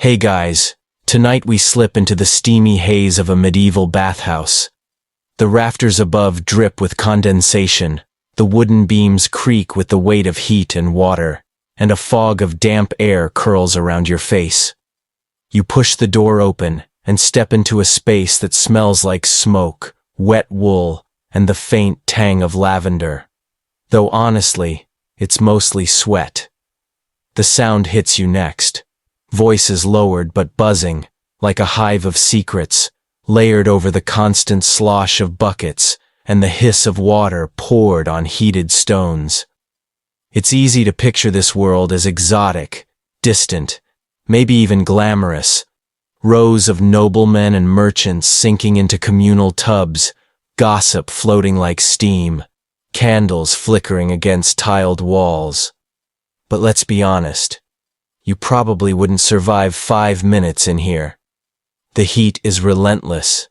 Hey guys, tonight we slip into the steamy haze of a medieval bathhouse. The rafters above drip with condensation, the wooden beams creak with the weight of heat and water, and a fog of damp air curls around your face. You push the door open and step into a space that smells like smoke, wet wool, and the faint tang of lavender. Though honestly, it's mostly sweat. The sound hits you next. Voices lowered but buzzing, like a hive of secrets, layered over the constant slosh of buckets and the hiss of water poured on heated stones. It's easy to picture this world as exotic, distant, maybe even glamorous. Rows of noblemen and merchants sinking into communal tubs, gossip floating like steam, candles flickering against tiled walls. But let's be honest. You probably wouldn't survive 5 minutes in here. The heat is relentless.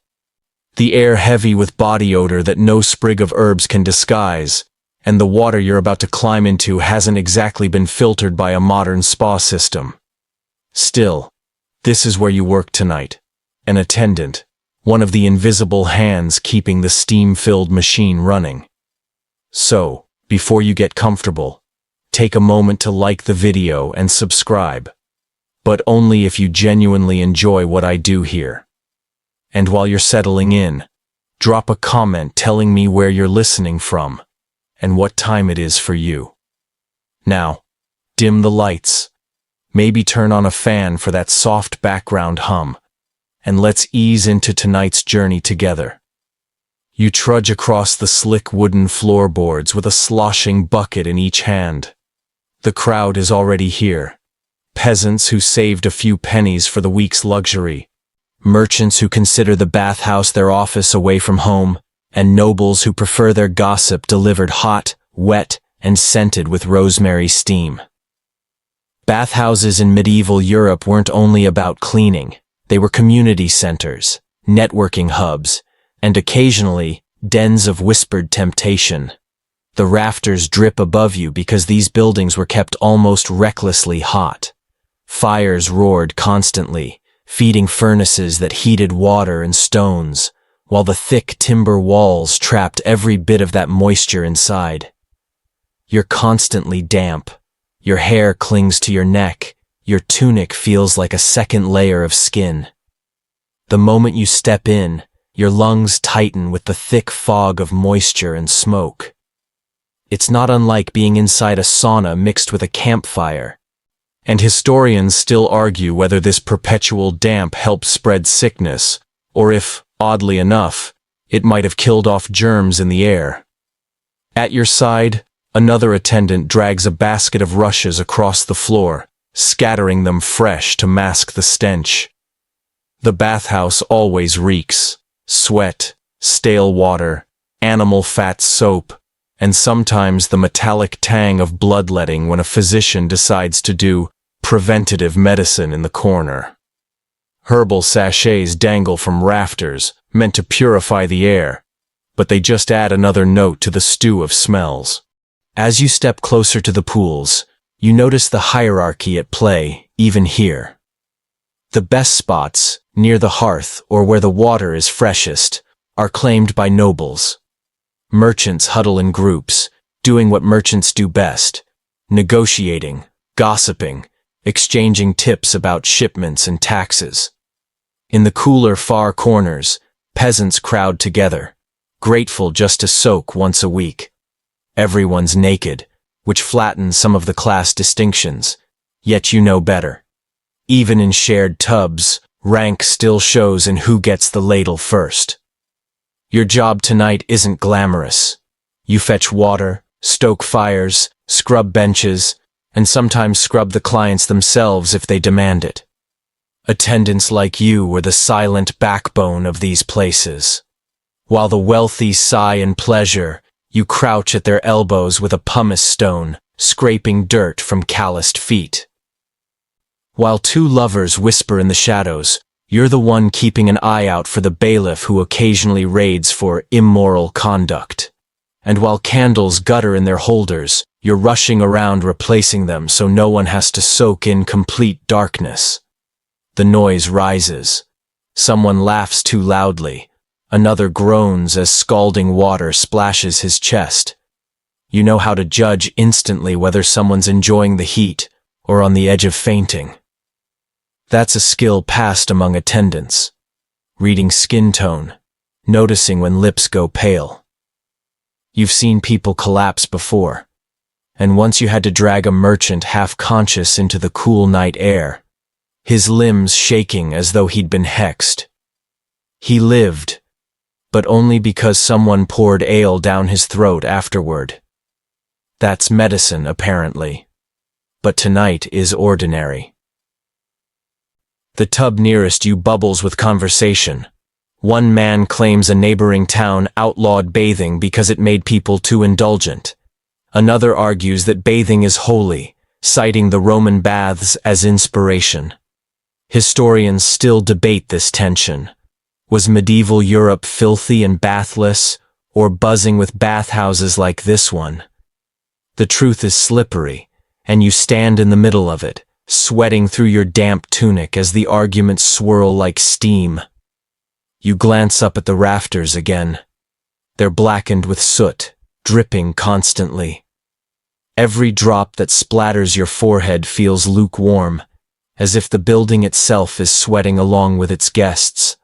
The air heavy with body odor that no sprig of herbs can disguise, and the water you're about to climb into hasn't exactly been filtered by a modern spa system. Still, this is where you work tonight. An attendant, one of the invisible hands keeping the steam-filled machine running. So, before you get comfortable, take a moment to like the video and subscribe, but only if you genuinely enjoy what I do here. And while you're settling in, drop a comment telling me where you're listening from and what time it is for you. Now, dim the lights, maybe turn on a fan for that soft background hum, and let's ease into tonight's journey together. You trudge across the slick wooden floorboards with a sloshing bucket in each hand. The crowd is already here. Peasants who saved a few pennies for the week's luxury, merchants who consider the bathhouse their office away from home, and nobles who prefer their gossip delivered hot, wet, and scented with rosemary steam. Bathhouses in medieval Europe weren't only about cleaning. They were community centers, networking hubs, and occasionally, dens of whispered temptation. The rafters drip above you because these buildings were kept almost recklessly hot. Fires roared constantly, feeding furnaces that heated water and stones, while the thick timber walls trapped every bit of that moisture inside. You're constantly damp. Your hair clings to your neck. Your tunic feels like a second layer of skin. The moment you step in, your lungs tighten with the thick fog of moisture and smoke. It's not unlike being inside a sauna mixed with a campfire. And historians still argue whether this perpetual damp helped spread sickness, or if, oddly enough, it might have killed off germs in the air. At your side, another attendant drags a basket of rushes across the floor, scattering them fresh to mask the stench. The bathhouse always reeks. Sweat, stale water, animal fat soap, and sometimes the metallic tang of bloodletting when a physician decides to do preventative medicine in the corner. Herbal sachets dangle from rafters, meant to purify the air, but they just add another note to the stew of smells. As you step closer to the pools, you notice the hierarchy at play, even here. The best spots, near the hearth or where the water is freshest, are claimed by nobles. Merchants huddle in groups, doing what merchants do best, negotiating, gossiping, exchanging tips about shipments and taxes. In the cooler far corners, peasants crowd together, grateful just to soak once a week. Everyone's naked, which flattens some of the class distinctions, yet you know better. Even in shared tubs, rank still shows in who gets the ladle first. Your job tonight isn't glamorous. You fetch water, stoke fires, scrub benches, and sometimes scrub the clients themselves if they demand it. Attendants like you were the silent backbone of these places. While the wealthy sigh in pleasure, you crouch at their elbows with a pumice stone, scraping dirt from calloused feet. While two lovers whisper in the shadows, you're the one keeping an eye out for the bailiff who occasionally raids for immoral conduct. And while candles gutter in their holders, you're rushing around replacing them so no one has to soak in complete darkness. The noise rises. Someone laughs too loudly. Another groans as scalding water splashes his chest. You know how to judge instantly whether someone's enjoying the heat or on the edge of fainting. That's a skill passed among attendants. Reading skin tone, noticing when lips go pale. You've seen people collapse before, and once you had to drag a merchant half-conscious into the cool night air, his limbs shaking as though he'd been hexed. He lived, but only because someone poured ale down his throat afterward. That's medicine, apparently, but tonight is ordinary. The tub nearest you bubbles with conversation. One man claims a neighboring town outlawed bathing because it made people too indulgent. Another argues that bathing is holy, citing the Roman baths as inspiration. Historians still debate this tension. Was medieval Europe filthy and bathless, or buzzing with bathhouses like this one? The truth is slippery, and you stand in the middle of it, sweating through your damp tunic as the arguments swirl like steam. You glance up at the rafters again. They're blackened with soot, dripping constantly. Every drop that splatters your forehead feels lukewarm, as if the building itself is sweating along with its guests.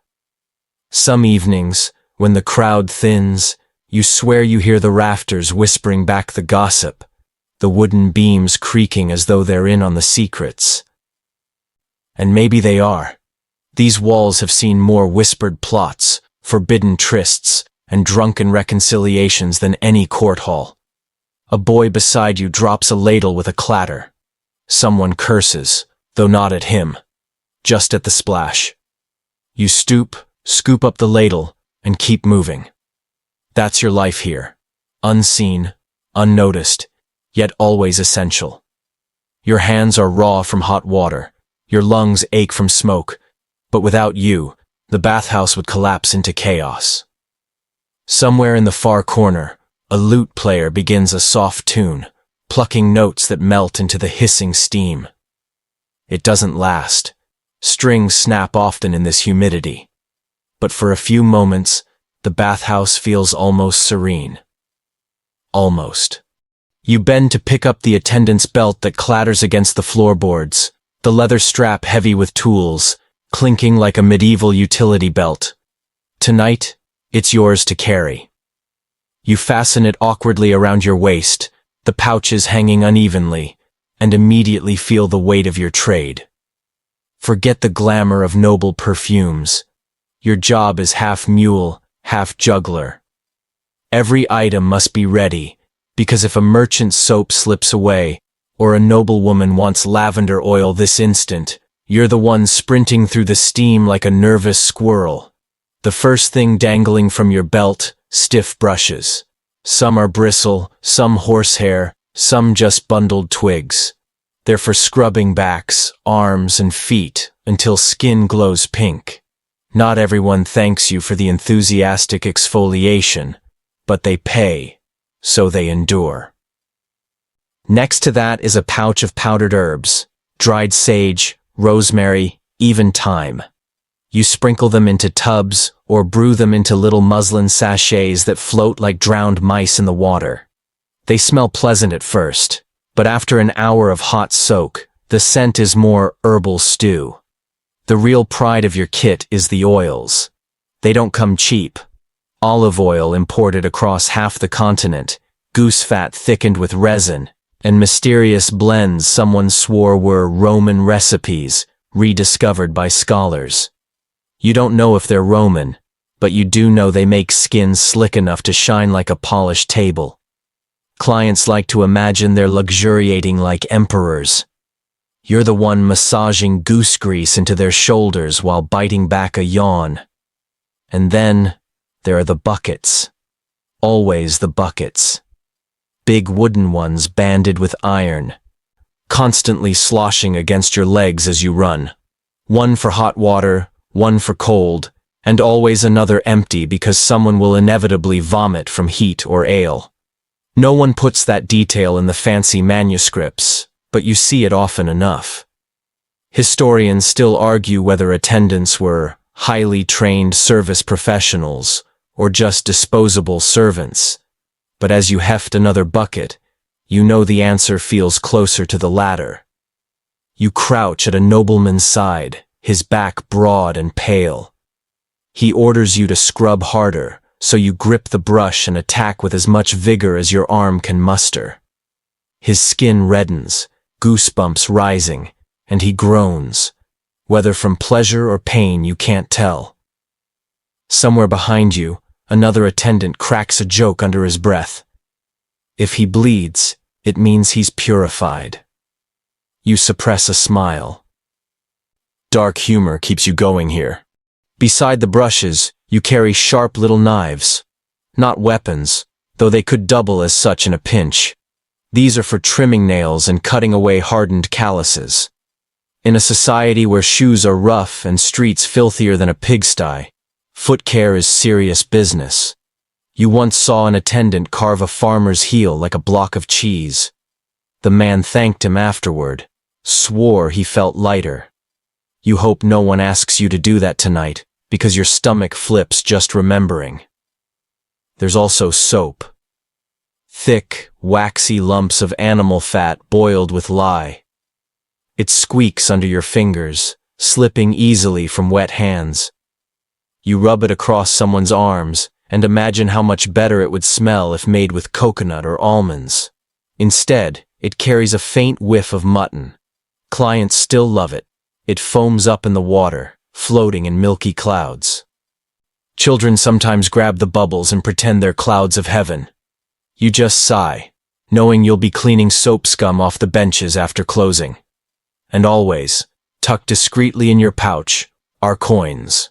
Some evenings, when the crowd thins, you swear you hear the rafters whispering back the gossip, the wooden beams creaking as though they're in on the secrets. And maybe they are. These walls have seen more whispered plots, forbidden trysts, and drunken reconciliations than any court hall. A boy beside you drops a ladle with a clatter. Someone curses, though not at him, just at the splash. You stoop, scoop up the ladle, and keep moving. That's your life here. Unseen, unnoticed, yet always essential. Your hands are raw from hot water, your lungs ache from smoke, but without you, the bathhouse would collapse into chaos. Somewhere in the far corner, a lute player begins a soft tune, plucking notes that melt into the hissing steam. It doesn't last. Strings snap often in this humidity. But for a few moments, the bathhouse feels almost serene. Almost. You bend to pick up the attendant's belt that clatters against the floorboards, the leather strap heavy with tools, clinking like a medieval utility belt. Tonight, it's yours to carry. You fasten it awkwardly around your waist, the pouches hanging unevenly, and immediately feel the weight of your trade. Forget the glamour of noble perfumes. Your job is half mule, half juggler. Every item must be ready, because if a merchant's soap slips away, or a noblewoman wants lavender oil this instant, you're the one sprinting through the steam like a nervous squirrel. The first thing dangling from your belt, stiff brushes. Some are bristle, some horsehair, some just bundled twigs. They're for scrubbing backs, arms, and feet until skin glows pink. Not everyone thanks you for the enthusiastic exfoliation, but they pay, so they endure. Next to that is a pouch of powdered herbs, dried sage, rosemary, even thyme. You sprinkle them into tubs or brew them into little muslin sachets that float like drowned mice in the water. They smell pleasant at first, but after an hour of hot soak, the scent is more herbal stew. The real pride of your kit is the oils. They don't come cheap. Olive oil imported across half the continent, goose fat thickened with resin, and mysterious blends someone swore were Roman recipes, rediscovered by scholars. You don't know if they're Roman, but you do know they make skin slick enough to shine like a polished table. Clients like to imagine they're luxuriating like emperors. You're the one massaging goose grease into their shoulders while biting back a yawn. And then there are the buckets. Always the buckets. Big wooden ones banded with iron, constantly sloshing against your legs as you run. One for hot water, one for cold, and always another empty because someone will inevitably vomit from heat or ale. No one puts that detail in the fancy manuscripts, but you see it often enough. Historians still argue whether attendants were highly trained service professionals or just disposable servants, but as you heft another bucket, you know the answer feels closer to the latter. You crouch at a nobleman's side, his back broad and pale. He orders you to scrub harder, so you grip the brush and attack with as much vigor as your arm can muster. His skin reddens, goosebumps rising, and he groans. Whether from pleasure or pain you can't tell. Somewhere behind you, another attendant cracks a joke under his breath. If he bleeds, it means he's purified. You suppress a smile. Dark humor keeps you going here. Beside the brushes, you carry sharp little knives. Not weapons, though they could double as such in a pinch. These are for trimming nails and cutting away hardened calluses. In a society where shoes are rough and streets filthier than a pigsty, foot care is serious business. You once saw an attendant carve a farmer's heel like a block of cheese. The man thanked him afterward, swore he felt lighter. You hope no one asks you to do that tonight, because your stomach flips just remembering. There's also soap. Thick, waxy lumps of animal fat boiled with lye. It squeaks under your fingers, slipping easily from wet hands. You rub it across someone's arms and imagine how much better it would smell if made with coconut or almonds. Instead, it carries a faint whiff of mutton. Clients still love it. It foams up in the water, floating in milky clouds. Children sometimes grab the bubbles and pretend they're clouds of heaven. You just sigh, knowing you'll be cleaning soap scum off the benches after closing. And always, tucked discreetly in your pouch, are coins.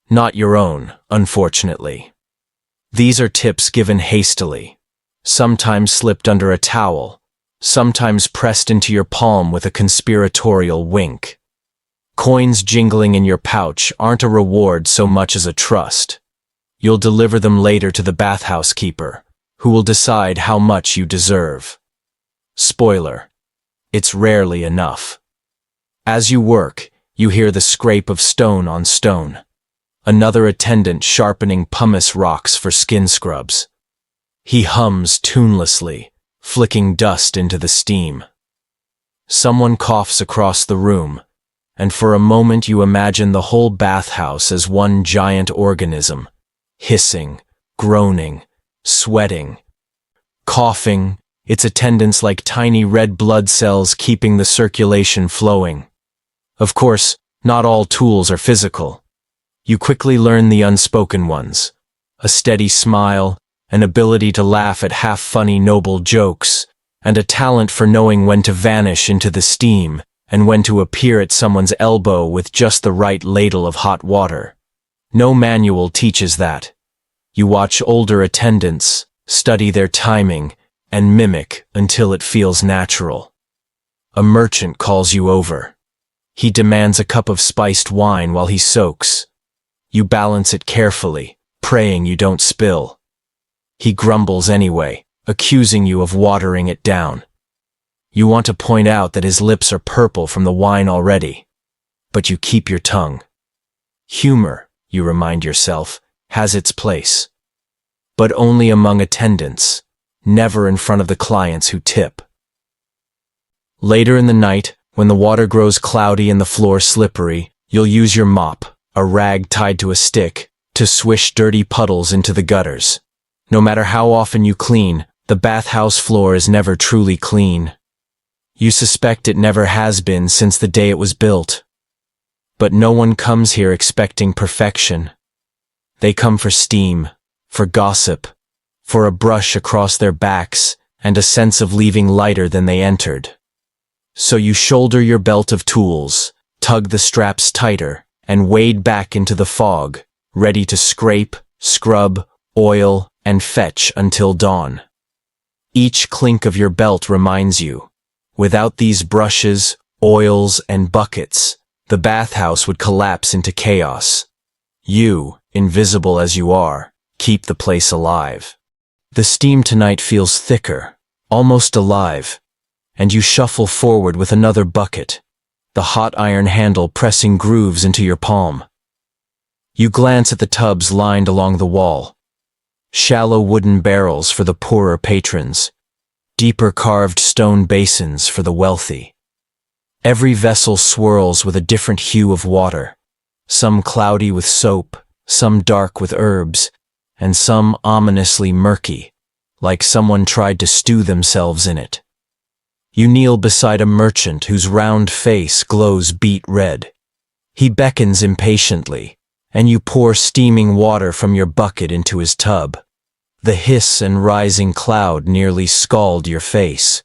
Not your own, unfortunately. These are tips given hastily, sometimes slipped under a towel, sometimes pressed into your palm with a conspiratorial wink. Coins jingling in your pouch aren't a reward so much as a trust. You'll deliver them later to the bathhouse keeper, who will decide how much you deserve. Spoiler: it's rarely enough. As you work, you hear the scrape of stone on stone. Another attendant sharpening pumice rocks for skin scrubs. He hums tunelessly, flicking dust into the steam. Someone coughs across the room, and for a moment you imagine the whole bathhouse as one giant organism, hissing, groaning, sweating, coughing, its attendants like tiny red blood cells keeping the circulation flowing. Of course, not all tools are physical. You quickly learn the unspoken ones: a steady smile, an ability to laugh at half-funny noble jokes, and a talent for knowing when to vanish into the steam and when to appear at someone's elbow with just the right ladle of hot water. No manual teaches that. You watch older attendants, study their timing, and mimic until it feels natural. A merchant calls you over. He demands a cup of spiced wine while he soaks. You balance it carefully, praying you don't spill. He grumbles anyway, accusing you of watering it down. You want to point out that his lips are purple from the wine already, but you keep your tongue. Humor, you remind yourself, has its place. But only among attendants, never in front of the clients who tip. Later in the night, when the water grows cloudy and the floor slippery, you'll use your mop, a rag tied to a stick, to swish dirty puddles into the gutters. No matter how often you clean, the bathhouse floor is never truly clean. You suspect it never has been since the day it was built. But no one comes here expecting perfection. They come for steam, for gossip, for a brush across their backs, and a sense of leaving lighter than they entered. So you shoulder your belt of tools, tug the straps tighter, and wade back into the fog, ready to scrape, scrub, oil, and fetch until dawn. Each clink of your belt reminds you, without these brushes, oils, and buckets, the bathhouse would collapse into chaos. You, invisible as you are, keep the place alive. The steam tonight feels thicker, almost alive, and you shuffle forward with another bucket, the hot iron handle pressing grooves into your palm. You glance at the tubs lined along the wall. Shallow wooden barrels for the poorer patrons, deeper carved stone basins for the wealthy. Every vessel swirls with a different hue of water, some cloudy with soap, some dark with herbs, and some ominously murky, like someone tried to stew themselves in it. You kneel beside a merchant whose round face glows beet red. He beckons impatiently, and you pour steaming water from your bucket into his tub. The hiss and rising cloud nearly scald your face.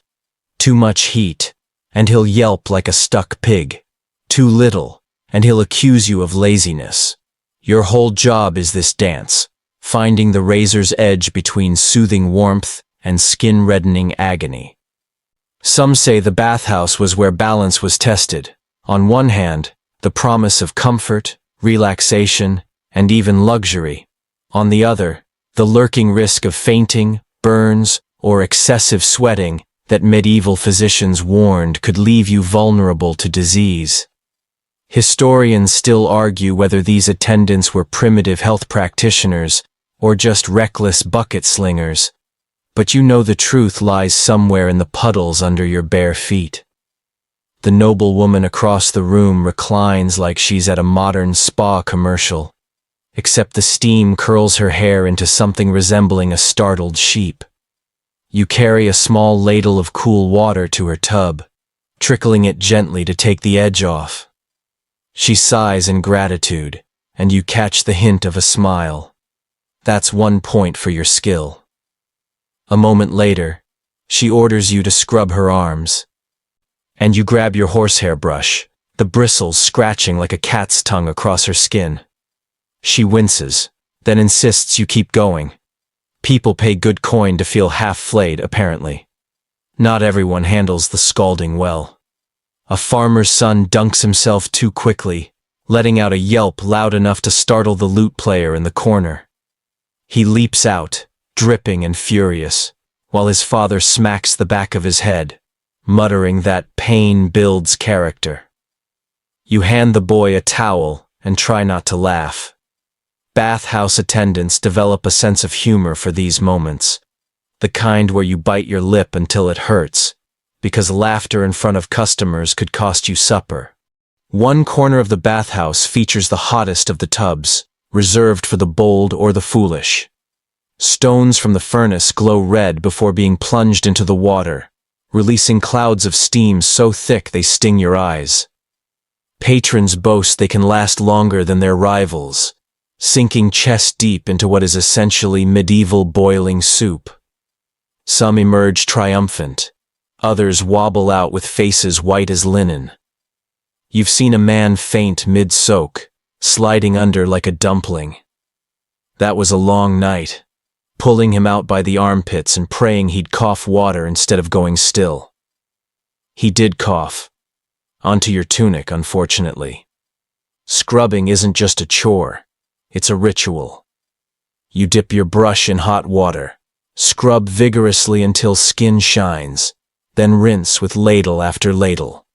Too much heat, and he'll yelp like a stuck pig. Too little, and he'll accuse you of laziness. Your whole job is this dance, finding the razor's edge between soothing warmth and skin-reddening agony. Some say the bathhouse was where balance was tested. On one hand, the promise of comfort, relaxation, and even luxury. On the other, the lurking risk of fainting, burns, or excessive sweating that medieval physicians warned could leave you vulnerable to disease. Historians still argue whether these attendants were primitive health practitioners or just reckless bucket slingers, but you know the truth lies somewhere in the puddles under your bare feet. The noble woman across the room reclines like she's at a modern spa commercial, except the steam curls her hair into something resembling a startled sheep. You carry a small ladle of cool water to her tub, trickling it gently to take the edge off. She sighs in gratitude, and you catch the hint of a smile. That's 1 point for your skill. A moment later, she orders you to scrub her arms, and you grab your horsehair brush, the bristles scratching like a cat's tongue across her skin. She winces, then insists you keep going. People pay good coin to feel half flayed, apparently. Not everyone handles the scalding well. A farmer's son dunks himself too quickly, letting out a yelp loud enough to startle the lute player in the corner. He leaps out, dripping and furious, while his father smacks the back of his head, muttering that pain builds character. You hand the boy a towel and try not to laugh. Bathhouse attendants develop a sense of humor for these moments, the kind where you bite your lip until it hurts, because laughter in front of customers could cost you supper. One corner of the bathhouse features the hottest of the tubs, reserved for the bold or the foolish. Stones from the furnace glow red before being plunged into the water, releasing clouds of steam so thick they sting your eyes. Patrons boast they can last longer than their rivals, sinking chest deep into what is essentially medieval boiling soup. Some emerge triumphant, others wobble out with faces white as linen. You've seen a man faint mid-soak, sliding under like a dumpling. That was a long night, pulling him out by the armpits and praying he'd cough water instead of going still. He did cough. Onto your tunic, unfortunately. Scrubbing isn't just a chore, it's a ritual. You dip your brush in hot water, scrub vigorously until skin shines, then rinse with ladle after ladle.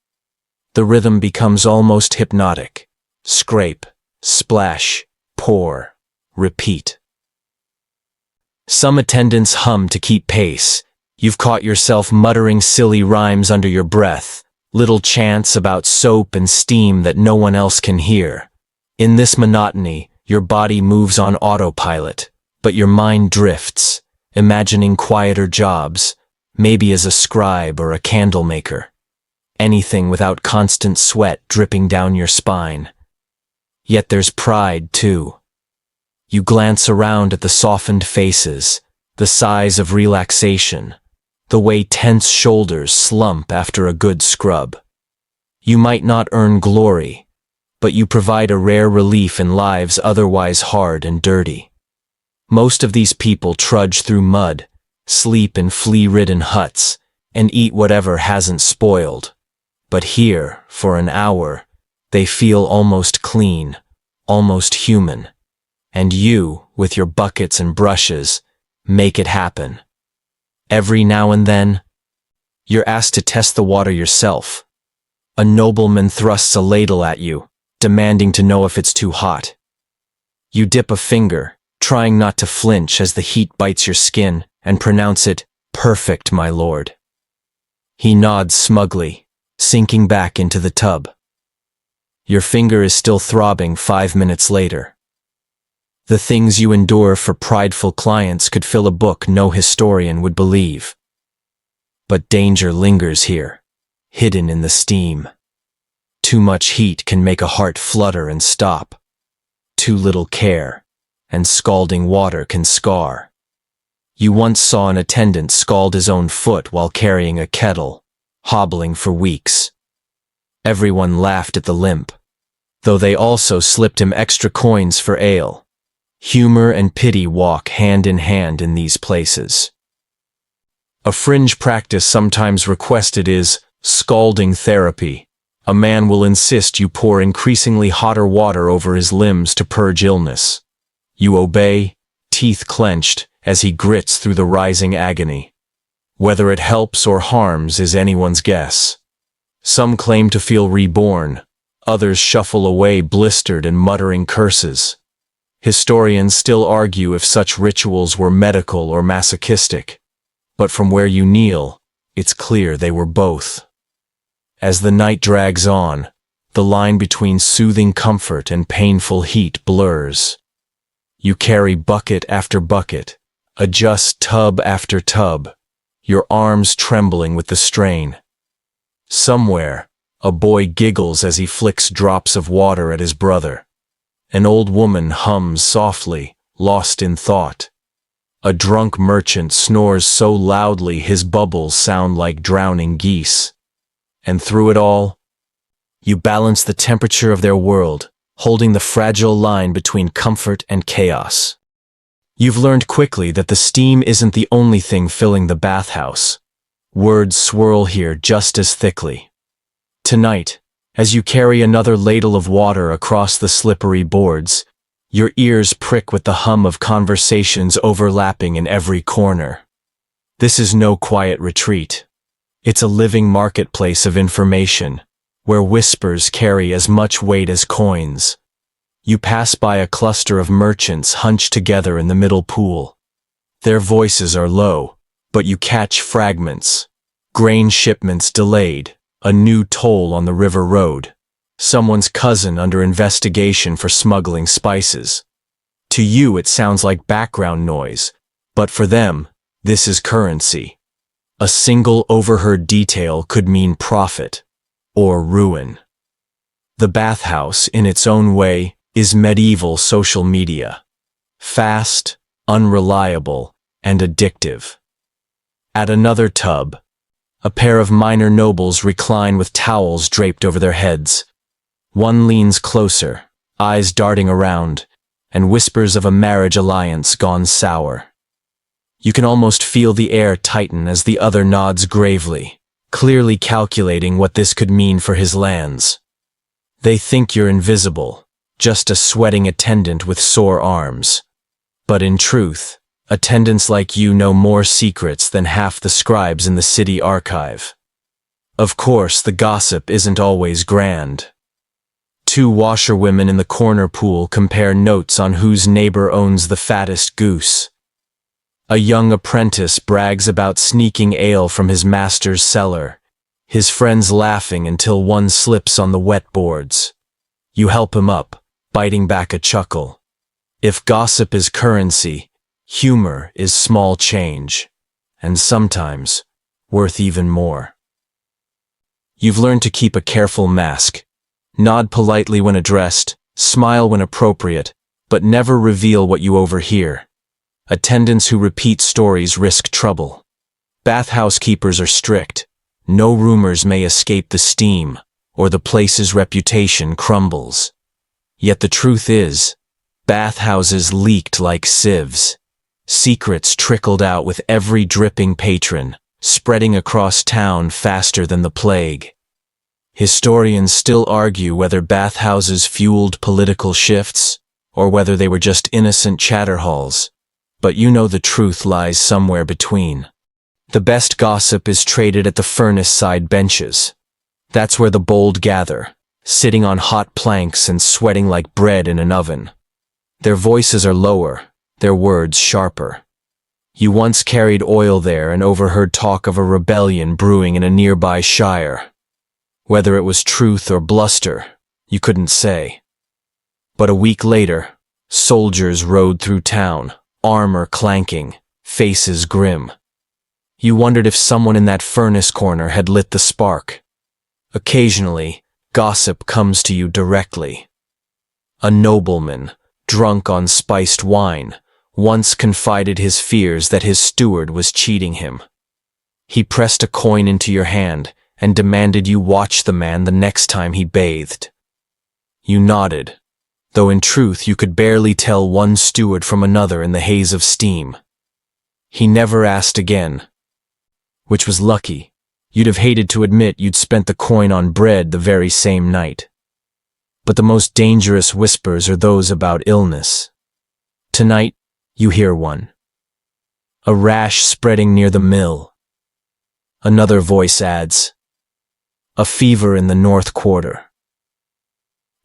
The rhythm becomes almost hypnotic. Scrape, splash, pour, repeat. Some attendants hum to keep pace. You've caught yourself muttering silly rhymes under your breath, little chants about soap and steam that no one else can hear. In this monotony, your body moves on autopilot, but your mind drifts, imagining quieter jobs, maybe as a scribe or a candle maker. Anything without constant sweat dripping down your spine. Yet there's pride, too. You glance around at the softened faces, the sighs of relaxation, the way tense shoulders slump after a good scrub. You might not earn glory, but you provide a rare relief in lives otherwise hard and dirty. Most of these people trudge through mud, sleep in flea-ridden huts, and eat whatever hasn't spoiled. But here, for an hour, they feel almost clean, almost human. And you, with your buckets and brushes, make it happen. Every now and then, you're asked to test the water yourself. A nobleman thrusts a ladle at you, demanding to know if it's too hot. You dip a finger, trying not to flinch as the heat bites your skin, and pronounce it, "Perfect, my lord." He nods smugly, sinking back into the tub. Your finger is still throbbing 5 minutes later. The things you endure for prideful clients could fill a book no historian would believe. But danger lingers here, hidden in the steam. Too much heat can make a heart flutter and stop. Too little care, and scalding water can scar. You once saw an attendant scald his own foot while carrying a kettle, hobbling for weeks. Everyone laughed at the limp, though they also slipped him extra coins for ale. Humor and pity walk hand in hand in these places. A fringe practice sometimes requested is scalding therapy. A man will insist you pour increasingly hotter water over his limbs to purge illness. You obey, teeth clenched, as he grits through the rising agony. Whether it helps or harms is anyone's guess. Some claim to feel reborn, others shuffle away blistered and muttering curses. Historians still argue if such rituals were medical or masochistic, but from where you kneel, it's clear they were both. As the night drags on, the line between soothing comfort and painful heat blurs. You carry bucket after bucket, adjust tub after tub, your arms trembling with the strain. Somewhere, a boy giggles as he flicks drops of water at his brother. An old woman hums softly, lost in thought. A drunk merchant snores so loudly his bubbles sound like drowning geese. And through it all, you balance the temperature of their world, holding the fragile line between comfort and chaos. You've learned quickly that the steam isn't the only thing filling the bathhouse. Words swirl here just as thickly. Tonight, as you carry another ladle of water across the slippery boards, your ears prick with the hum of conversations overlapping in every corner. This is no quiet retreat. It's a living marketplace of information, where whispers carry as much weight as coins. You pass by a cluster of merchants hunched together in the middle pool. Their voices are low, but you catch fragments. Grain shipments delayed, a new toll on the river road, someone's cousin under investigation for smuggling spices. To you it sounds like background noise, but for them, this is currency. A single overheard detail could mean profit or ruin. The bathhouse, in its own way, is medieval social media. Fast, unreliable, and addictive. At another tub, a pair of minor nobles recline with towels draped over their heads. One leans closer, eyes darting around, and whispers of a marriage alliance gone sour. You can almost feel the air tighten as the other nods gravely, clearly calculating what this could mean for his lands. They think you're invisible, just a sweating attendant with sore arms. But in truth, attendants like you know more secrets than half the scribes in the city archive. Of course, the gossip isn't always grand. Two washerwomen in the corner pool compare notes on whose neighbor owns the fattest goose. A young apprentice brags about sneaking ale from his master's cellar, his friends laughing until one slips on the wet boards. You help him up, biting back a chuckle. If gossip is currency, humor is small change, and sometimes worth even more. You've learned to keep a careful mask, nod politely when addressed, smile when appropriate, but never reveal what you overhear. Attendants who repeat stories risk trouble. Bathhouse keepers are strict. No rumors may escape the steam, or the place's reputation crumbles. Yet the truth is, bathhouses leaked like sieves. Secrets trickled out with every dripping patron, spreading across town faster than the plague. Historians still argue whether bathhouses fueled political shifts, or whether they were just innocent chatterhalls, but you know the truth lies somewhere between. The best gossip is traded at the furnace-side benches. That's where the bold gather, sitting on hot planks and sweating like bread in an oven. Their voices are lower, their words sharper. You once carried oil there and overheard talk of a rebellion brewing in a nearby shire. Whether it was truth or bluster, you couldn't say. But a week later, soldiers rode through town, armor clanking, faces grim. You wondered if someone in that furnace corner had lit the spark. Occasionally, gossip comes to you directly. A nobleman, drunk on spiced wine, once confided his fears that his steward was cheating him. He pressed a coin into your hand and demanded you watch the man the next time he bathed. You nodded, though in truth you could barely tell one steward from another in the haze of steam. He never asked again, which was lucky. You'd have hated to admit you'd spent the coin on bread the very same night. But the most dangerous whispers are those about illness. Tonight, you hear one. A rash spreading near the mill. Another voice adds, a fever in the north quarter.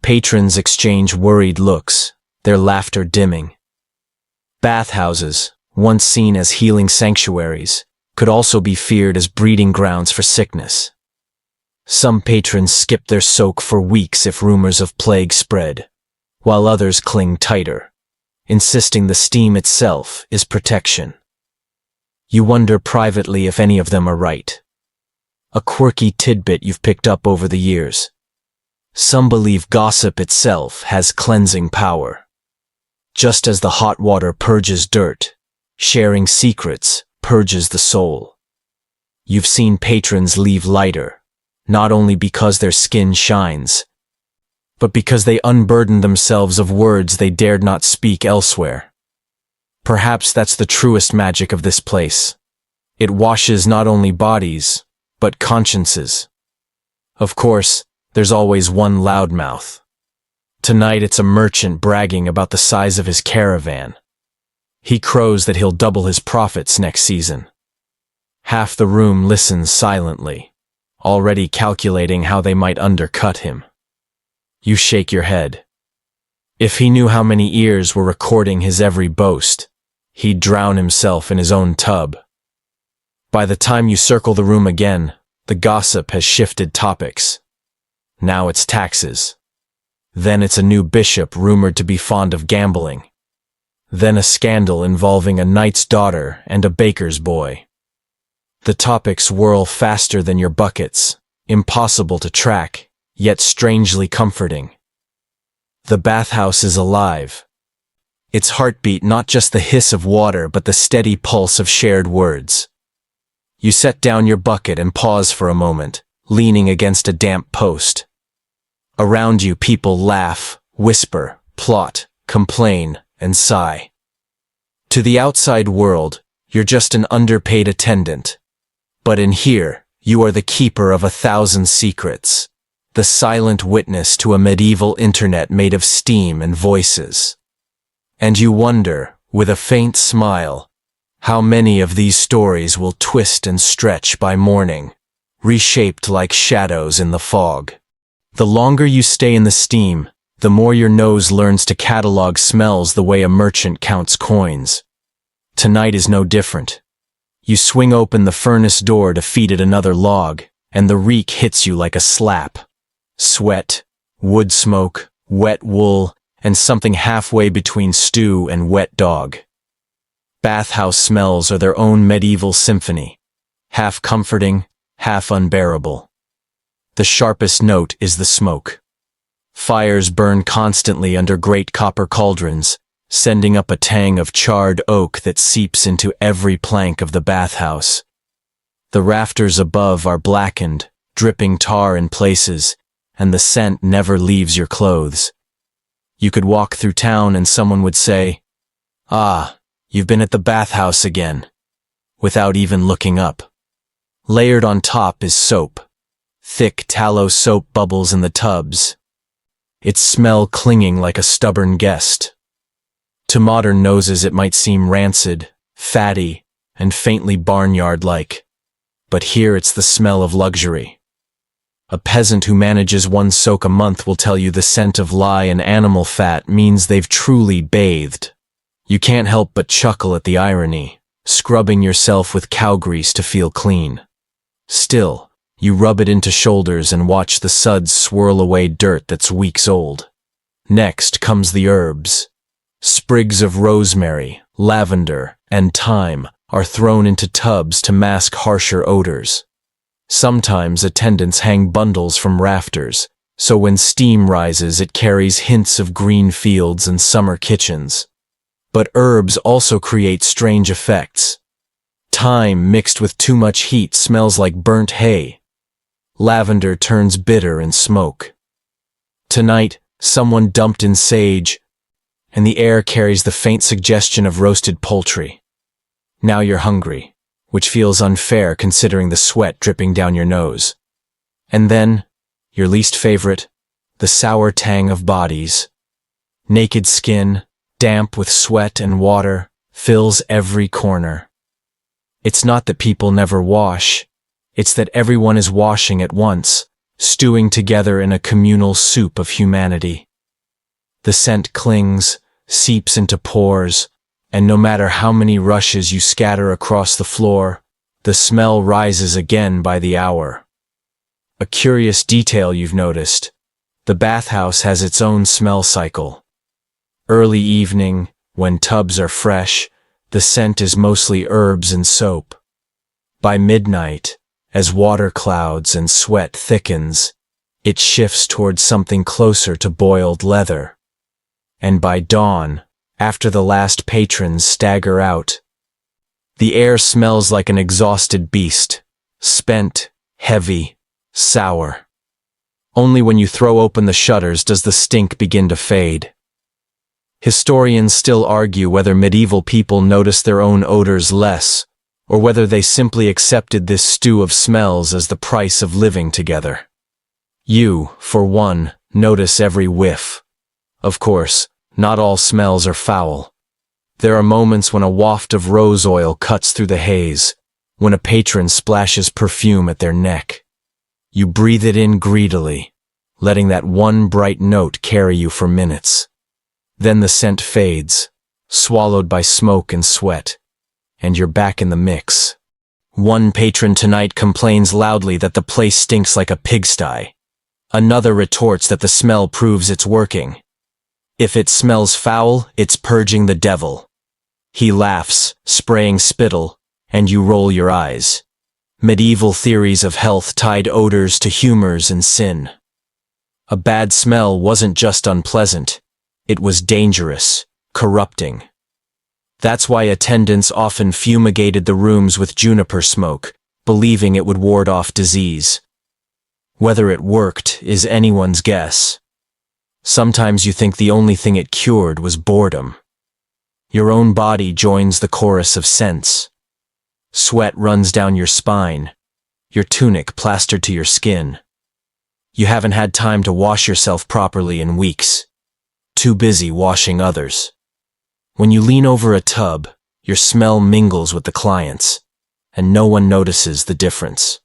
Patrons exchange worried looks, their laughter dimming. Bathhouses, once seen as healing sanctuaries, could also be feared as breeding grounds for sickness. Some patrons skip their soak for weeks if rumors of plague spread, while others cling tighter, insisting the steam itself is protection. You wonder privately if any of them are right. A quirky tidbit you've picked up over the years. Some believe gossip itself has cleansing power. Just as the hot water purges dirt, sharing secrets purges the soul. You've seen patrons leave lighter, not only because their skin shines, but because they unburden themselves of words they dared not speak elsewhere. Perhaps that's the truest magic of this place. It washes not only bodies, but consciences. Of course, there's always one loudmouth. Tonight it's a merchant bragging about the size of his caravan. He crows that he'll double his profits next season. Half the room listens silently, already calculating how they might undercut him. You shake your head. If he knew how many ears were recording his every boast, he'd drown himself in his own tub. By the time you circle the room again, the gossip has shifted topics. Now it's taxes. Then it's a new bishop rumored to be fond of gambling. Then a scandal involving a knight's daughter and a baker's boy. The topics whirl faster than your buckets, impossible to track, yet strangely comforting. The bathhouse is alive. Its heartbeat not just the hiss of water but the steady pulse of shared words. You set down your bucket and pause for a moment, leaning against a damp post. Around you people laugh, whisper, plot, complain, and sigh. To the outside world, you're just an underpaid attendant. But in here, you are the keeper of 1,000 secrets, the silent witness to a medieval internet made of steam and voices. And you wonder, with a faint smile, how many of these stories will twist and stretch by morning, reshaped like shadows in the fog. The longer you stay in the steam, the more your nose learns to catalog smells the way a merchant counts coins. Tonight is no different. You swing open the furnace door to feed it another log, and the reek hits you like a slap. Sweat, wood smoke, wet wool, and something halfway between stew and wet dog. Bathhouse smells are their own medieval symphony, half comforting, half unbearable. The sharpest note is the smoke. Fires burn constantly under great copper cauldrons, sending up a tang of charred oak that seeps into every plank of the bathhouse. The rafters above are blackened, dripping tar in places, and the scent never leaves your clothes. You could walk through town and someone would say, "Ah, you've been at the bathhouse again," without even looking up. Layered on top is soap. Thick tallow soap bubbles in the tubs, its smell clinging like a stubborn guest. To modern noses it might seem rancid, fatty, and faintly barnyard-like, but here it's the smell of luxury. A peasant who manages one soak a month will tell you the scent of lye and animal fat means they've truly bathed. You can't help but chuckle at the irony, scrubbing yourself with cow grease to feel clean. Still, you rub it into shoulders and watch the suds swirl away dirt that's weeks old. Next comes the herbs. Sprigs of rosemary, lavender, and thyme are thrown into tubs to mask harsher odors. Sometimes attendants hang bundles from rafters, so when steam rises it carries hints of green fields and summer kitchens. But herbs also create strange effects. Thyme mixed with too much heat smells like burnt hay. Lavender turns bitter in smoke. Tonight, someone dumped in sage, and the air carries the faint suggestion of roasted poultry. Now you're hungry, which feels unfair considering the sweat dripping down your nose. And then, your least favorite, the sour tang of bodies. Naked skin, damp with sweat and water, fills every corner. It's not that people never wash, it's that everyone is washing at once, stewing together in a communal soup of humanity. The scent clings, seeps into pores, and no matter how many rushes you scatter across the floor, the smell rises again by the hour. A curious detail you've noticed: the bathhouse has its own smell cycle. Early evening, when tubs are fresh, the scent is mostly herbs and soap. By midnight, as water clouds and sweat thickens, it shifts towards something closer to boiled leather. And by dawn, after the last patrons stagger out, the air smells like an exhausted beast, spent, heavy, sour. Only when you throw open the shutters does the stink begin to fade. Historians still argue whether medieval people noticed their own odors less, or whether they simply accepted this stew of smells as the price of living together. You, for one, notice every whiff. Of course, not all smells are foul. There are moments when a waft of rose oil cuts through the haze, when a patron splashes perfume at their neck. You breathe it in greedily, letting that one bright note carry you for minutes. Then the scent fades, swallowed by smoke and sweat, and you're back in the mix. One patron tonight complains loudly that the place stinks like a pigsty. Another retorts that the smell proves it's working. If it smells foul, it's purging the devil. He laughs, spraying spittle, and you roll your eyes. Medieval theories of health tied odors to humors and sin. A bad smell wasn't just unpleasant. It was dangerous, corrupting. That's why attendants often fumigated the rooms with juniper smoke, believing it would ward off disease. Whether it worked is anyone's guess. Sometimes you think the only thing it cured was boredom. Your own body joins the chorus of scents. Sweat runs down your spine, your tunic plastered to your skin. You haven't had time to wash yourself properly in weeks. Too busy washing others. When you lean over a tub, your smell mingles with the client's, and no one notices the difference.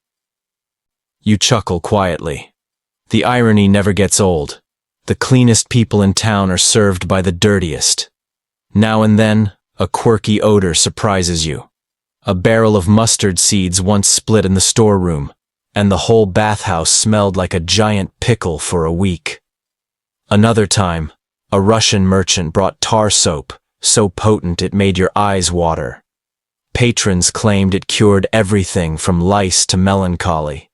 You chuckle quietly. The irony never gets old. The cleanest people in town are served by the dirtiest. Now and then, a quirky odor surprises you. A barrel of mustard seeds once split in the storeroom, and the whole bathhouse smelled like a giant pickle for a week. Another time, a Russian merchant brought tar soap, so potent it made your eyes water. Patrons claimed it cured everything from lice to melancholy.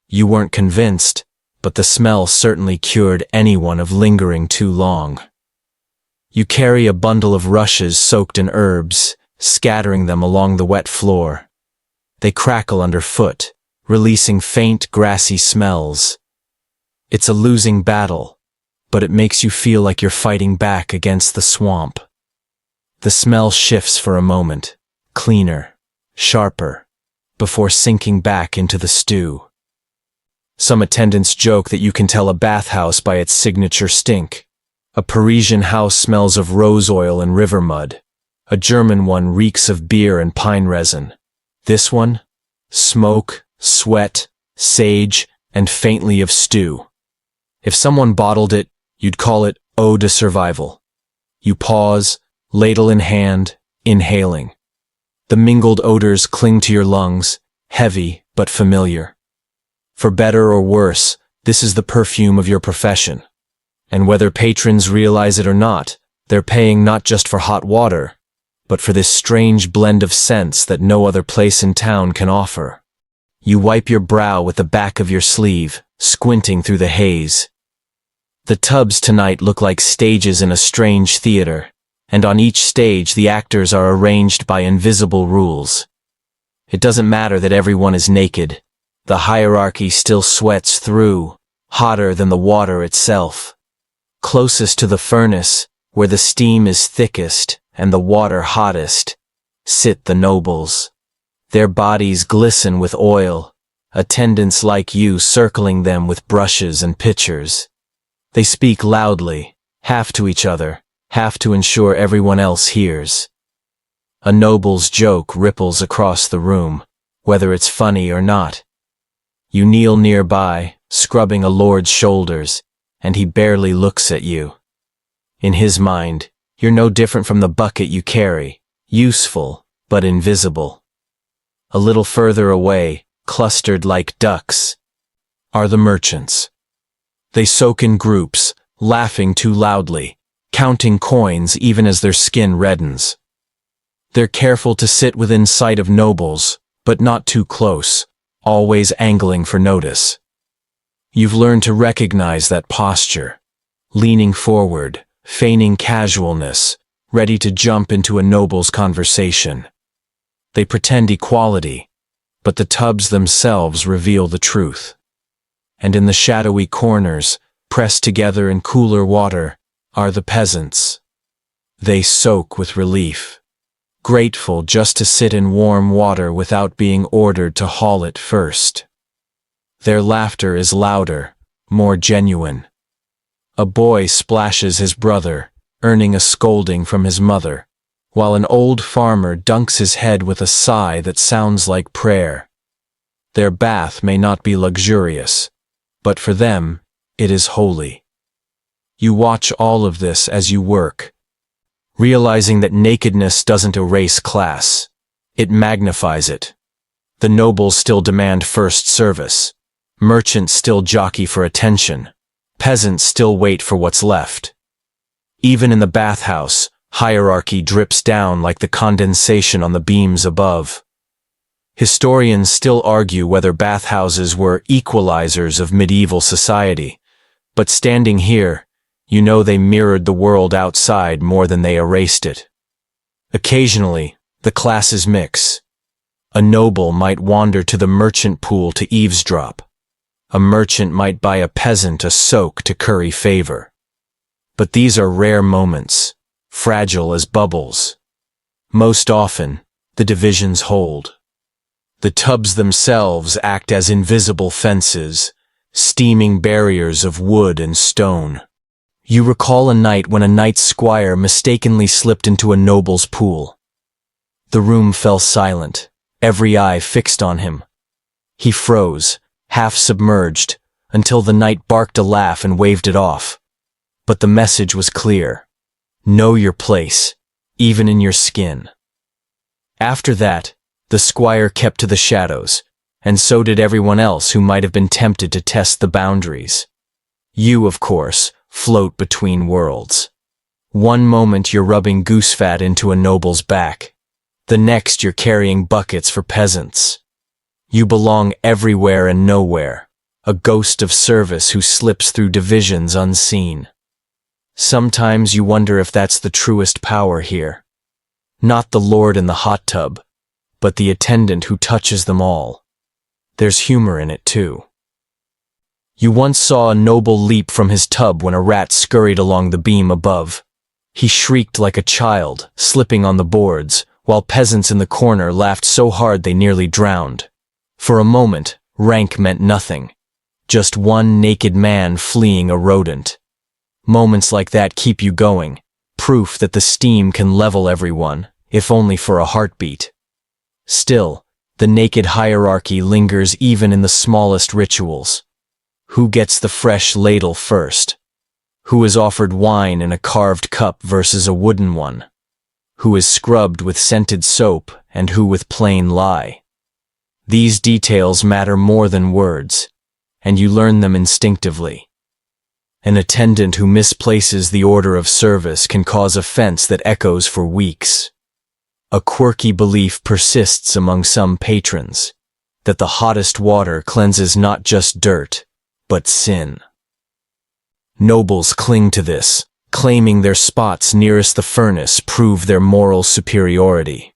You weren't convinced, but the smell certainly cured anyone of lingering too long. You carry a bundle of rushes soaked in herbs, scattering them along the wet floor. They crackle underfoot, releasing faint, grassy smells. It's a losing battle, but it makes you feel like you're fighting back against the swamp. The smell shifts for a moment, cleaner, sharper, before sinking back into the stew. Some attendants joke that you can tell a bathhouse by its signature stink. A Parisian house smells of rose oil and river mud. A German one reeks of beer and pine resin. This one? Smoke, sweat, sage, and faintly of stew. If someone bottled it, you'd call it ode to survival. You pause, ladle in hand, inhaling. The mingled odors cling to your lungs, heavy but familiar. For better or worse, this is the perfume of your profession. And whether patrons realize it or not, they're paying not just for hot water, but for this strange blend of scents that no other place in town can offer. You wipe your brow with the back of your sleeve, squinting through the haze. The tubs tonight look like stages in a strange theater, and on each stage the actors are arranged by invisible rules. It doesn't matter that everyone is naked. The hierarchy still sweats through, hotter than the water itself. Closest to the furnace, where the steam is thickest and the water hottest, sit the nobles. Their bodies glisten with oil, attendants like you circling them with brushes and pitchers. They speak loudly, half to each other, half to ensure everyone else hears. A noble's joke ripples across the room, whether it's funny or not. You kneel nearby, scrubbing a lord's shoulders, and he barely looks at you. In his mind, you're no different from the bucket you carry, useful but invisible. A little further away, clustered like ducks, are the merchants. They soak in groups, laughing too loudly, counting coins even as their skin reddens. They're careful to sit within sight of nobles, but not too close, always angling for notice. You've learned to recognize that posture, leaning forward, feigning casualness, ready to jump into a noble's conversation. They pretend equality, but the tubs themselves reveal the truth. And in the shadowy corners, pressed together in cooler water, are the peasants. They soak with relief, grateful just to sit in warm water without being ordered to haul it first. Their laughter is louder, more genuine. A boy splashes his brother, earning a scolding from his mother, while an old farmer dunks his head with a sigh that sounds like prayer. Their bath may not be luxurious, but for them, it is holy. You watch all of this as you work, realizing that nakedness doesn't erase class. It magnifies it. The nobles still demand first service. Merchants still jockey for attention. Peasants still wait for what's left. Even in the bathhouse, hierarchy drips down like the condensation on the beams above. Historians still argue whether bathhouses were equalizers of medieval society, but standing here, you know they mirrored the world outside more than they erased it. Occasionally, the classes mix. A noble might wander to the merchant pool to eavesdrop. A merchant might buy a peasant a soak to curry favor. But these are rare moments, fragile as bubbles. Most often, the divisions hold. The tubs themselves act as invisible fences, steaming barriers of wood and stone. You recall a night when a knight's squire mistakenly slipped into a noble's pool. The room fell silent, every eye fixed on him. He froze, half submerged, until the knight barked a laugh and waved it off. But the message was clear. Know your place, even in your skin. After that, the squire kept to the shadows, and so did everyone else who might have been tempted to test the boundaries. You, of course, float between worlds. One moment you're rubbing goose fat into a noble's back. The next you're carrying buckets for peasants. You belong everywhere and nowhere, a ghost of service who slips through divisions unseen. Sometimes you wonder if that's the truest power here. Not the lord in the hot tub, but the attendant who touches them all. There's humor in it too. You once saw a noble leap from his tub when a rat scurried along the beam above. He shrieked like a child, slipping on the boards, while peasants in the corner laughed so hard they nearly drowned. For a moment, rank meant nothing. Just one naked man fleeing a rodent. Moments like that keep you going, proof that the steam can level everyone, if only for a heartbeat. Still, the naked hierarchy lingers even in the smallest rituals. Who gets the fresh ladle first? Who is offered wine in a carved cup versus a wooden one? Who is scrubbed with scented soap and who with plain lye? These details matter more than words, and you learn them instinctively. An attendant who misplaces the order of service can cause offense that echoes for weeks. A quirky belief persists among some patrons, that the hottest water cleanses not just dirt, but sin. Nobles cling to this, claiming their spots nearest the furnace prove their moral superiority.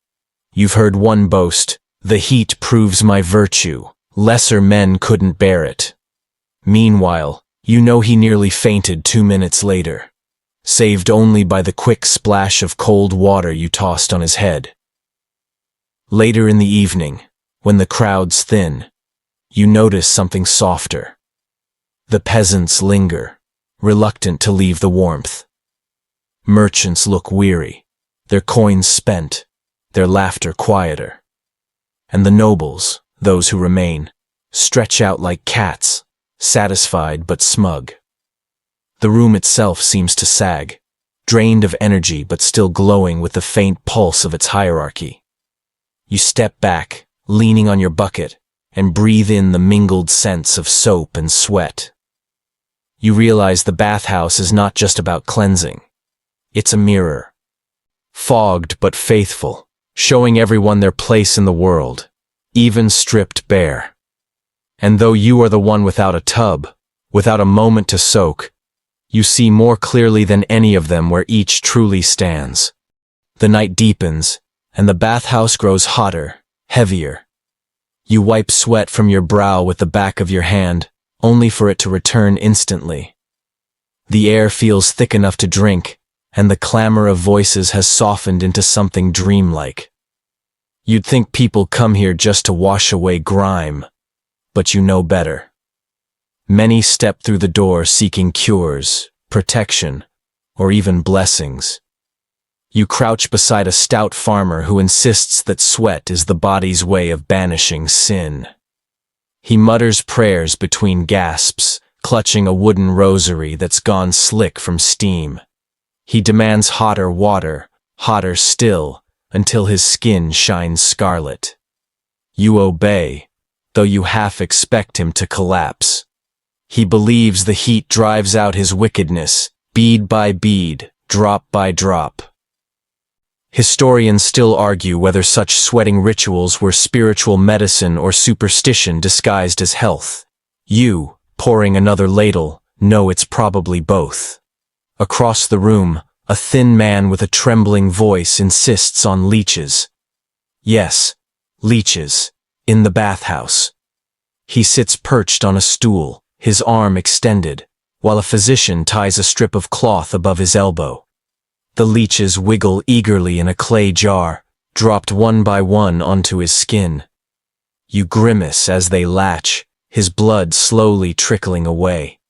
You've heard one boast, "The heat proves my virtue, lesser men couldn't bear it." Meanwhile, you know he nearly fainted 2 minutes later, saved only by the quick splash of cold water you tossed on his head. Later in the evening, when the crowds thin, you notice something softer. The peasants linger, reluctant to leave the warmth. Merchants look weary, their coins spent, their laughter quieter. And the nobles, those who remain, stretch out like cats, satisfied but smug. The room itself seems to sag, drained of energy but still glowing with the faint pulse of its hierarchy. You step back, leaning on your bucket, and breathe in the mingled scents of soap and sweat. You realize the bathhouse is not just about cleansing. It's a mirror. Fogged but faithful, showing everyone their place in the world, even stripped bare. And though you are the one without a tub, without a moment to soak, you see more clearly than any of them where each truly stands. The night deepens, and the bathhouse grows hotter, heavier. You wipe sweat from your brow with the back of your hand, only for it to return instantly. The air feels thick enough to drink, and the clamor of voices has softened into something dreamlike. You'd think people come here just to wash away grime, but you know better. Many step through the door seeking cures, protection, or even blessings. You crouch beside a stout farmer who insists that sweat is the body's way of banishing sin. He mutters prayers between gasps, clutching a wooden rosary that's gone slick from steam. He demands hotter water, hotter still, until his skin shines scarlet. You obey, though you half expect him to collapse. He believes the heat drives out his wickedness, bead by bead, drop by drop. Historians still argue whether such sweating rituals were spiritual medicine or superstition disguised as health. You, pouring another ladle, know it's probably both. Across the room, a thin man with a trembling voice insists on leeches. Yes, leeches, in the bathhouse. He sits perched on a stool, his arm extended, while a physician ties a strip of cloth above his elbow. The leeches wiggle eagerly in a clay jar, dropped one by one onto his skin. You grimace as they latch, his blood slowly trickling away.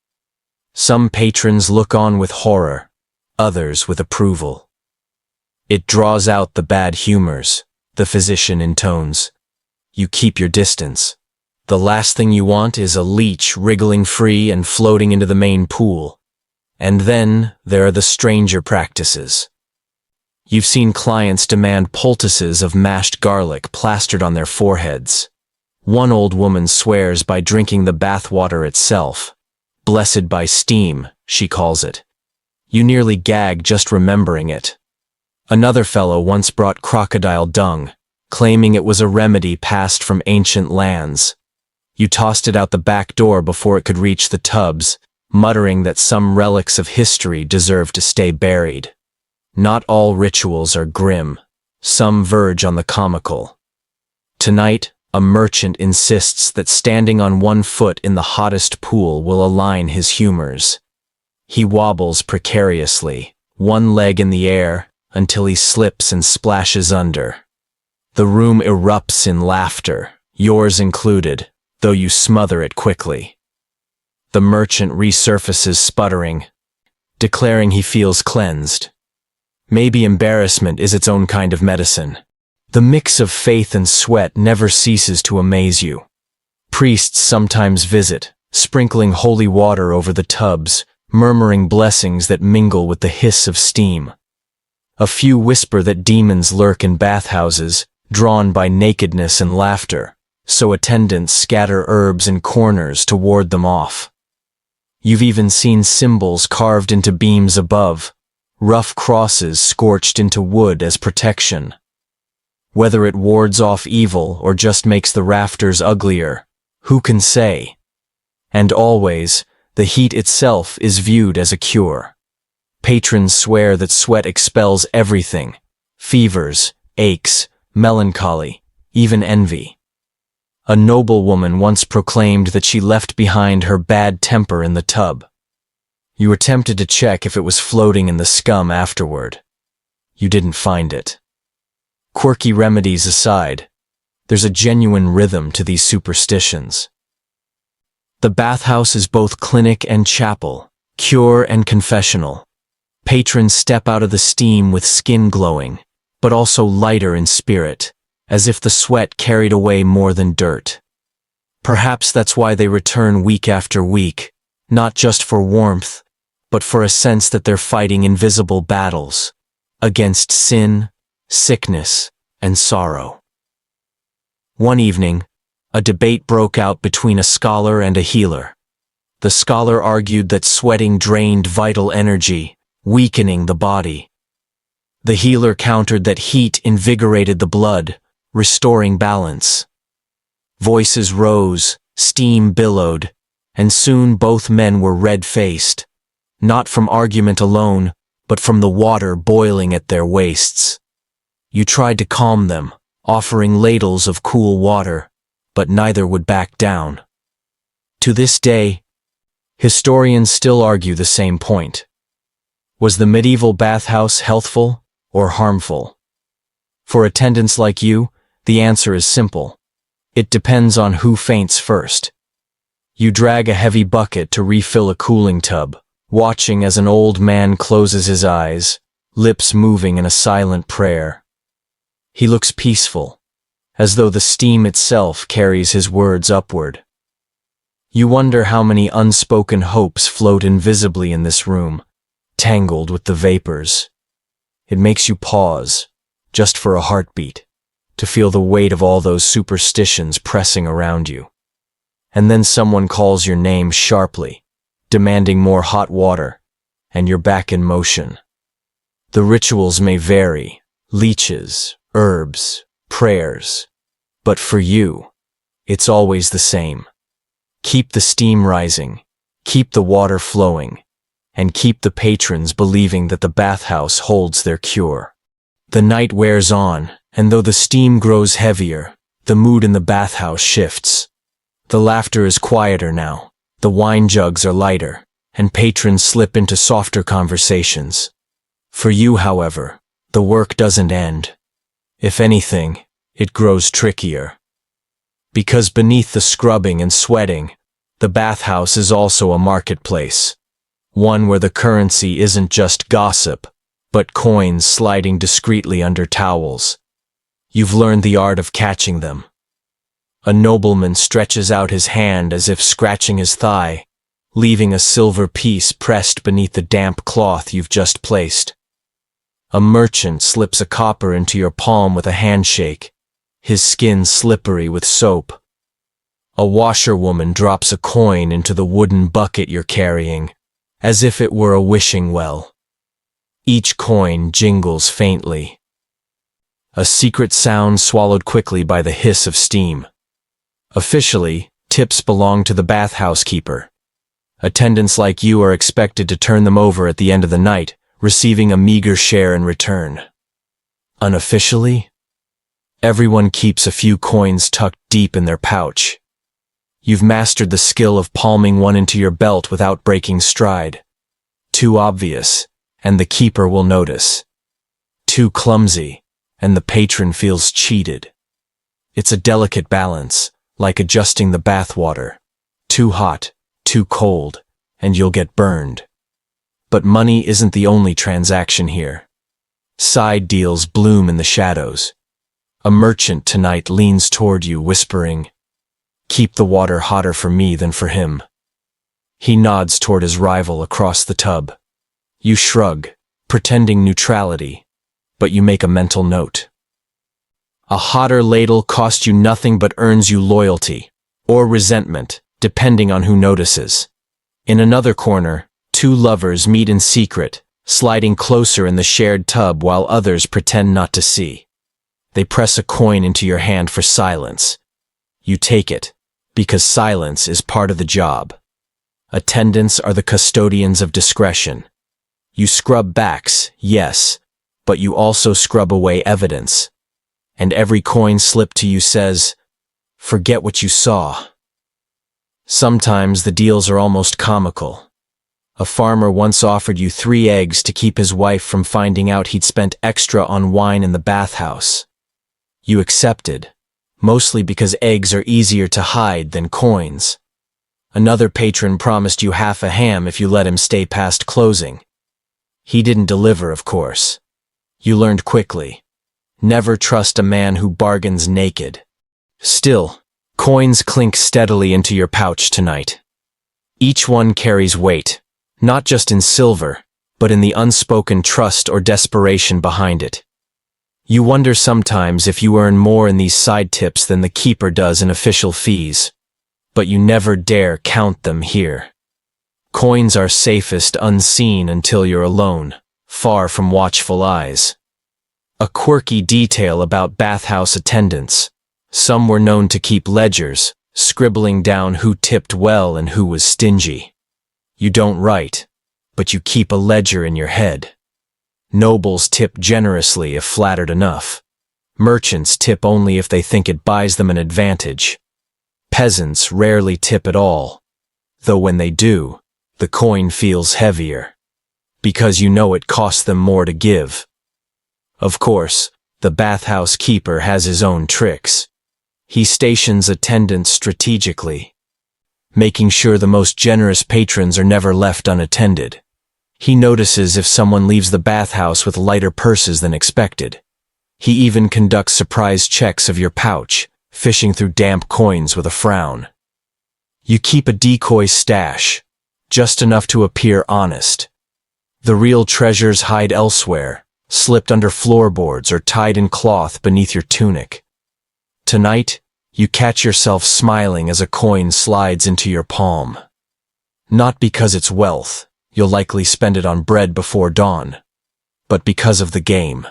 Some patrons look on with horror, others with approval. It draws out the bad humors, the physician intones. You keep your distance. The last thing you want is a leech wriggling free and floating into the main pool. And then there are the stranger practices. You've seen clients demand poultices of mashed garlic plastered on their foreheads. One old woman swears by drinking the bathwater itself. Blessed by steam, she calls it. You nearly gag just remembering it. Another fellow once brought crocodile dung, claiming it was a remedy passed from ancient lands. You tossed it out the back door before it could reach the tubs, muttering that some relics of history deserve to stay buried. Not all rituals are grim. Some verge on the comical. Tonight, a merchant insists that standing on one foot in the hottest pool will align his humors. He wobbles precariously, one leg in the air, until he slips and splashes under. The room erupts in laughter, yours included, though you smother it quickly. The merchant resurfaces sputtering, declaring he feels cleansed. Maybe embarrassment is its own kind of medicine. The mix of faith and sweat never ceases to amaze you. Priests sometimes visit, sprinkling holy water over the tubs, murmuring blessings that mingle with the hiss of steam. A few whisper that demons lurk in bathhouses, drawn by nakedness and laughter, so attendants scatter herbs in corners to ward them off. You've even seen symbols carved into beams above, rough crosses scorched into wood as protection. Whether it wards off evil or just makes the rafters uglier, who can say? And always, the heat itself is viewed as a cure. Patrons swear that sweat expels everything: fevers, aches, melancholy, even envy. A noblewoman once proclaimed that she left behind her bad temper in the tub. You were tempted to check if it was floating in the scum afterward. You didn't find it. Quirky remedies aside, there's a genuine rhythm to these superstitions. The bathhouse is both clinic and chapel, cure and confessional. Patrons step out of the steam with skin glowing, but also lighter in spirit, as if the sweat carried away more than dirt. Perhaps that's why they return week after week, not just for warmth, but for a sense that they're fighting invisible battles against sin, sickness, and sorrow. One evening, a debate broke out between a scholar and a healer. The scholar argued that sweating drained vital energy, weakening the body. The healer countered that heat invigorated the blood, restoring balance. Voices rose, steam billowed, and soon both men were red-faced, not from argument alone, but from the water boiling at their waists. You tried to calm them, offering ladles of cool water, but neither would back down. To this day, historians still argue the same point. Was the medieval bathhouse healthful or harmful? For attendants like you, the answer is simple. It depends on who faints first. You drag a heavy bucket to refill a cooling tub, watching as an old man closes his eyes, lips moving in a silent prayer. He looks peaceful, as though the steam itself carries his words upward. You wonder how many unspoken hopes float invisibly in this room, tangled with the vapors. It makes you pause, just for a heartbeat, to feel the weight of all those superstitions pressing around you. And then someone calls your name sharply, demanding more hot water, and you're back in motion. The rituals may vary, leeches, herbs, prayers, but for you, it's always the same. Keep the steam rising, keep the water flowing, and keep the patrons believing that the bathhouse holds their cure. The night wears on, and though the steam grows heavier, the mood in the bathhouse shifts. The laughter is quieter now, the wine jugs are lighter, and patrons slip into softer conversations. For you, however, the work doesn't end. If anything, it grows trickier. Because beneath the scrubbing and sweating, the bathhouse is also a marketplace. One where the currency isn't just gossip, but coins sliding discreetly under towels. You've learned the art of catching them. A nobleman stretches out his hand as if scratching his thigh, leaving a silver piece pressed beneath the damp cloth you've just placed. A merchant slips a copper into your palm with a handshake, his skin slippery with soap. A washerwoman drops a coin into the wooden bucket you're carrying, as if it were a wishing well. Each coin jingles faintly. A secret sound swallowed quickly by the hiss of steam. Officially, tips belong to the bathhouse keeper. Attendants like you are expected to turn them over at the end of the night, receiving a meager share in return. Unofficially, everyone keeps a few coins tucked deep in their pouch. You've mastered the skill of palming one into your belt without breaking stride. Too obvious, and the keeper will notice. Too clumsy, and the patron feels cheated. It's a delicate balance, like adjusting the bathwater. Too hot, too cold, and you'll get burned. But money isn't the only transaction here. Side deals bloom in the shadows. A merchant tonight leans toward you, whispering, "Keep the water hotter for me than for him." He nods toward his rival across the tub. You shrug, pretending neutrality, but you make a mental note. A hotter ladle costs you nothing but earns you loyalty, or resentment, depending on who notices. In another corner, two lovers meet in secret, sliding closer in the shared tub while others pretend not to see. They press a coin into your hand for silence. You take it, because silence is part of the job. Attendants are the custodians of discretion. You scrub backs, yes, but you also scrub away evidence. And every coin slipped to you says, "Forget what you saw." Sometimes the deals are almost comical. A farmer once offered you 3 eggs to keep his wife from finding out he'd spent extra on wine in the bathhouse. You accepted, mostly because eggs are easier to hide than coins. Another patron promised you half a ham if you let him stay past closing. He didn't deliver, of course. You learned quickly. Never trust a man who bargains naked. Still, coins clink steadily into your pouch tonight. Each one carries weight, not just in silver, but in the unspoken trust or desperation behind it. You wonder sometimes if you earn more in these side tips than the keeper does in official fees, but you never dare count them here. Coins are safest unseen until you're alone, far from watchful eyes. A quirky detail about bathhouse attendants. Some were known to keep ledgers, scribbling down who tipped well and who was stingy. You don't write, but you keep a ledger in your head. Nobles tip generously if flattered enough. Merchants tip only if they think it buys them an advantage. Peasants rarely tip at all, though when they do, the coin feels heavier, because you know it costs them more to give. Of course, the bathhouse keeper has his own tricks. He stations attendants strategically, making sure the most generous patrons are never left unattended. He notices if someone leaves the bathhouse with lighter purses than expected. He even conducts surprise checks of your pouch, fishing through damp coins with a frown. You keep a decoy stash, just enough to appear honest. The real treasures hide elsewhere, slipped under floorboards or tied in cloth beneath your tunic. Tonight, you catch yourself smiling as a coin slides into your palm. Not because it's wealth, you'll likely spend it on bread before dawn, but because of the game.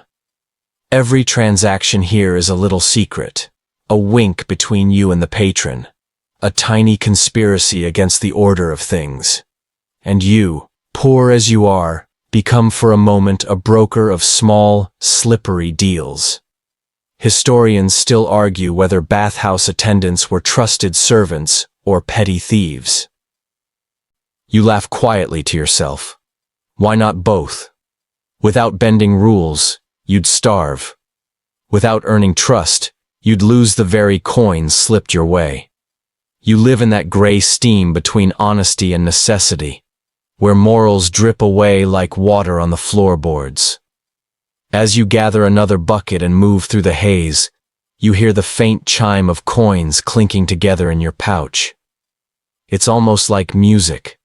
Every transaction here is a little secret, a wink between you and the patron, a tiny conspiracy against the order of things. And you, poor as you are, become for a moment a broker of small, slippery deals. Historians still argue whether bathhouse attendants were trusted servants or petty thieves. You laugh quietly to yourself. Why not both? Without bending rules, you'd starve. Without earning trust, you'd lose the very coins slipped your way. You live in that gray steam between honesty and necessity, where morals drip away like water on the floorboards. As you gather another bucket and move through the haze, you hear the faint chime of coins clinking together in your pouch. It's almost like music,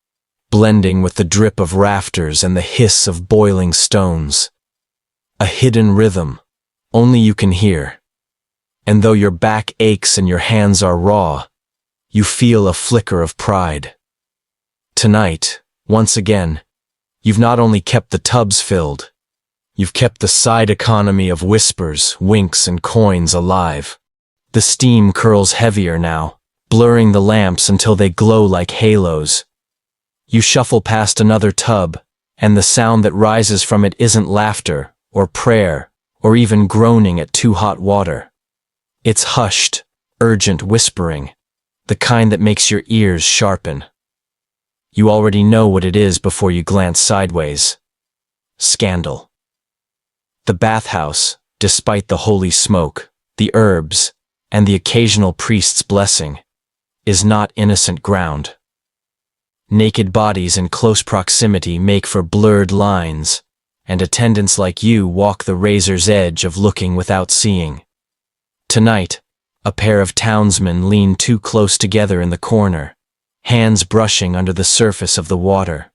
blending with the drip of rafters and the hiss of boiling stones. A hidden rhythm, only you can hear. And though your back aches and your hands are raw, you feel a flicker of pride. Tonight, once again, you've not only kept the tubs filled, you've kept the side economy of whispers, winks, and coins alive. The steam curls heavier now, blurring the lamps until they glow like halos. You shuffle past another tub, and the sound that rises from it isn't laughter, or prayer, or even groaning at too hot water. It's hushed, urgent whispering, the kind that makes your ears sharpen. You already know what it is before you glance sideways. Scandal. The bathhouse, despite the holy smoke, the herbs, and the occasional priest's blessing, is not innocent ground. Naked bodies in close proximity make for blurred lines, and attendants like you walk the razor's edge of looking without seeing. Tonight, a pair of townsmen lean too close together in the corner, hands brushing under the surface of the water.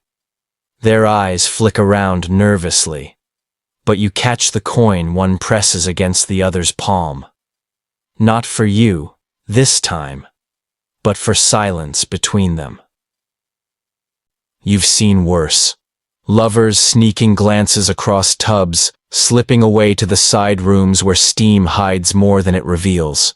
Their eyes flick around nervously, but you catch the coin one presses against the other's palm. Not for you, this time, but for silence between them. You've seen worse. Lovers sneaking glances across tubs, slipping away to the side rooms where steam hides more than it reveals.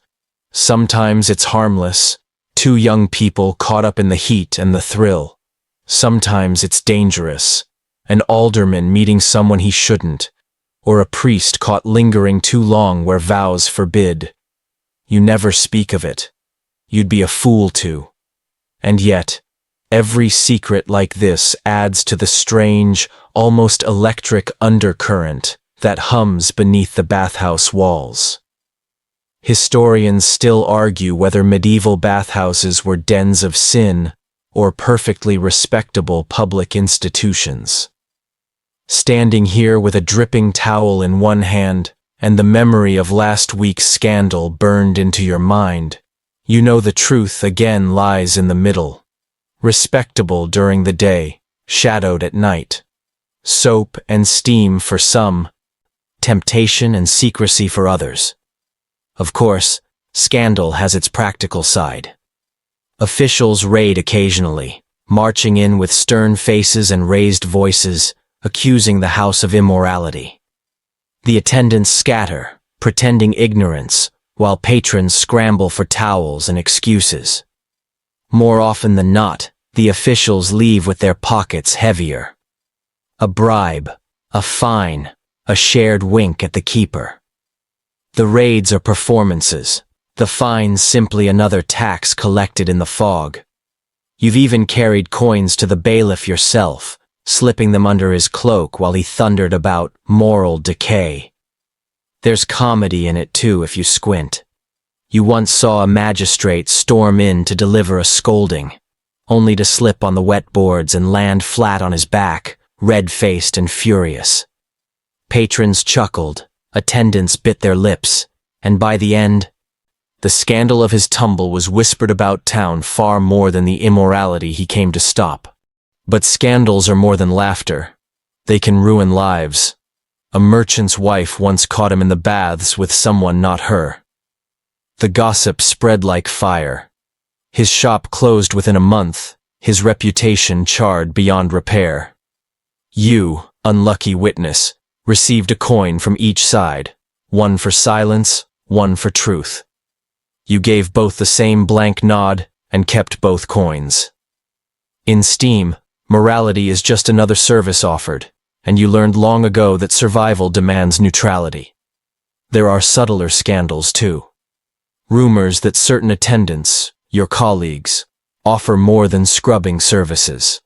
Sometimes it's harmless, two young people caught up in the heat and the thrill. Sometimes it's dangerous, an alderman meeting someone he shouldn't, or a priest caught lingering too long where vows forbid. You never speak of it. You'd be a fool to. And yet, every secret like this adds to the strange, almost electric undercurrent that hums beneath the bathhouse walls. Historians still argue whether medieval bathhouses were dens of sin or perfectly respectable public institutions. Standing here with a dripping towel in one hand and the memory of last week's scandal burned into your mind, you know the truth again lies in the middle. Respectable during the day, shadowed at night. Soap and steam for some, temptation and secrecy for others. Of course, scandal has its practical side. Officials raid occasionally, marching in with stern faces and raised voices, accusing the house of immorality. The attendants scatter, pretending ignorance, while patrons scramble for towels and excuses. More often than not, the officials leave with their pockets heavier. A bribe, a fine, a shared wink at the keeper. The raids are performances, the fines simply another tax collected in the fog. You've even carried coins to the bailiff yourself, slipping them under his cloak while he thundered about moral decay. There's comedy in it too if you squint. You once saw a magistrate storm in to deliver a scolding, only to slip on the wet boards and land flat on his back, red-faced and furious. Patrons chuckled, attendants bit their lips, and by the end, the scandal of his tumble was whispered about town far more than the immorality he came to stop. But scandals are more than laughter. They can ruin lives. A merchant's wife once caught him in the baths with someone not her. The gossip spread like fire. His shop closed within a month, his reputation charred beyond repair. You, unlucky witness, received a coin from each side, one for silence, one for truth. You gave both the same blank nod and kept both coins. In Steam, morality is just another service offered, and you learned long ago that survival demands neutrality. There are subtler scandals too. Rumors that certain attendants, your colleagues, offer more than scrubbing services.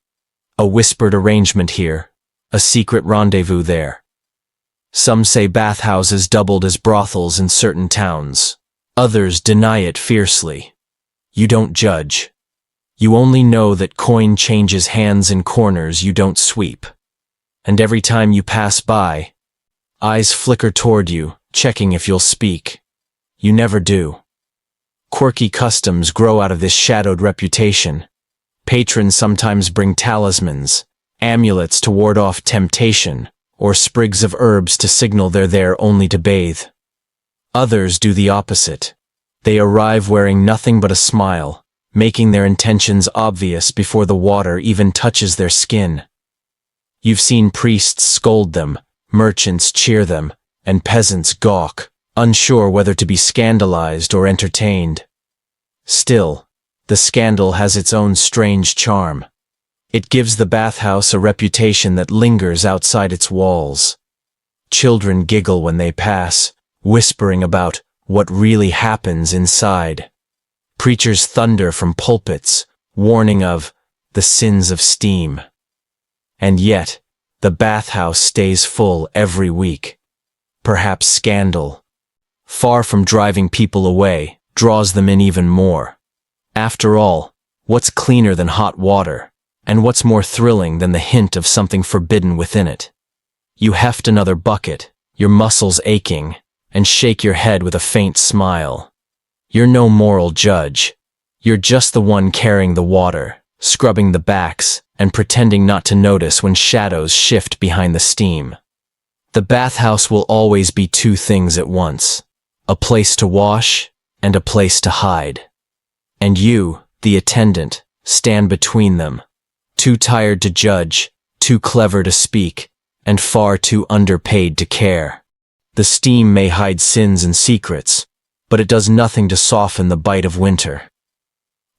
A whispered arrangement here, a secret rendezvous there. Some say bathhouses doubled as brothels in certain towns. Others deny it fiercely. You don't judge. You only know that coin changes hands in corners you don't sweep. And every time you pass by, eyes flicker toward you, checking if you'll speak. You never do. Quirky customs grow out of this shadowed reputation. Patrons sometimes bring talismans, amulets to ward off temptation, or sprigs of herbs to signal they're there only to bathe. Others do the opposite. They arrive wearing nothing but a smile, making their intentions obvious before the water even touches their skin. You've seen priests scold them, merchants cheer them, and peasants gawk, unsure whether to be scandalized or entertained. Still, the scandal has its own strange charm. It gives the bathhouse a reputation that lingers outside its walls. Children giggle when they pass, whispering about what really happens inside. Preachers thunder from pulpits, warning of the sins of steam. And yet, the bathhouse stays full every week. Perhaps scandal, far from driving people away, draws them in even more. After all, what's cleaner than hot water? And what's more thrilling than the hint of something forbidden within it? You heft another bucket, your muscles aching, and shake your head with a faint smile. You're no moral judge. You're just the one carrying the water, scrubbing the backs and pretending not to notice when shadows shift behind the steam. The bathhouse will always be two things at once: a place to wash and a place to hide. And you, the attendant, stand between them, too tired to judge, too clever to speak, and far too underpaid to care. The steam may hide sins and secrets, but it does nothing to soften the bite of winter.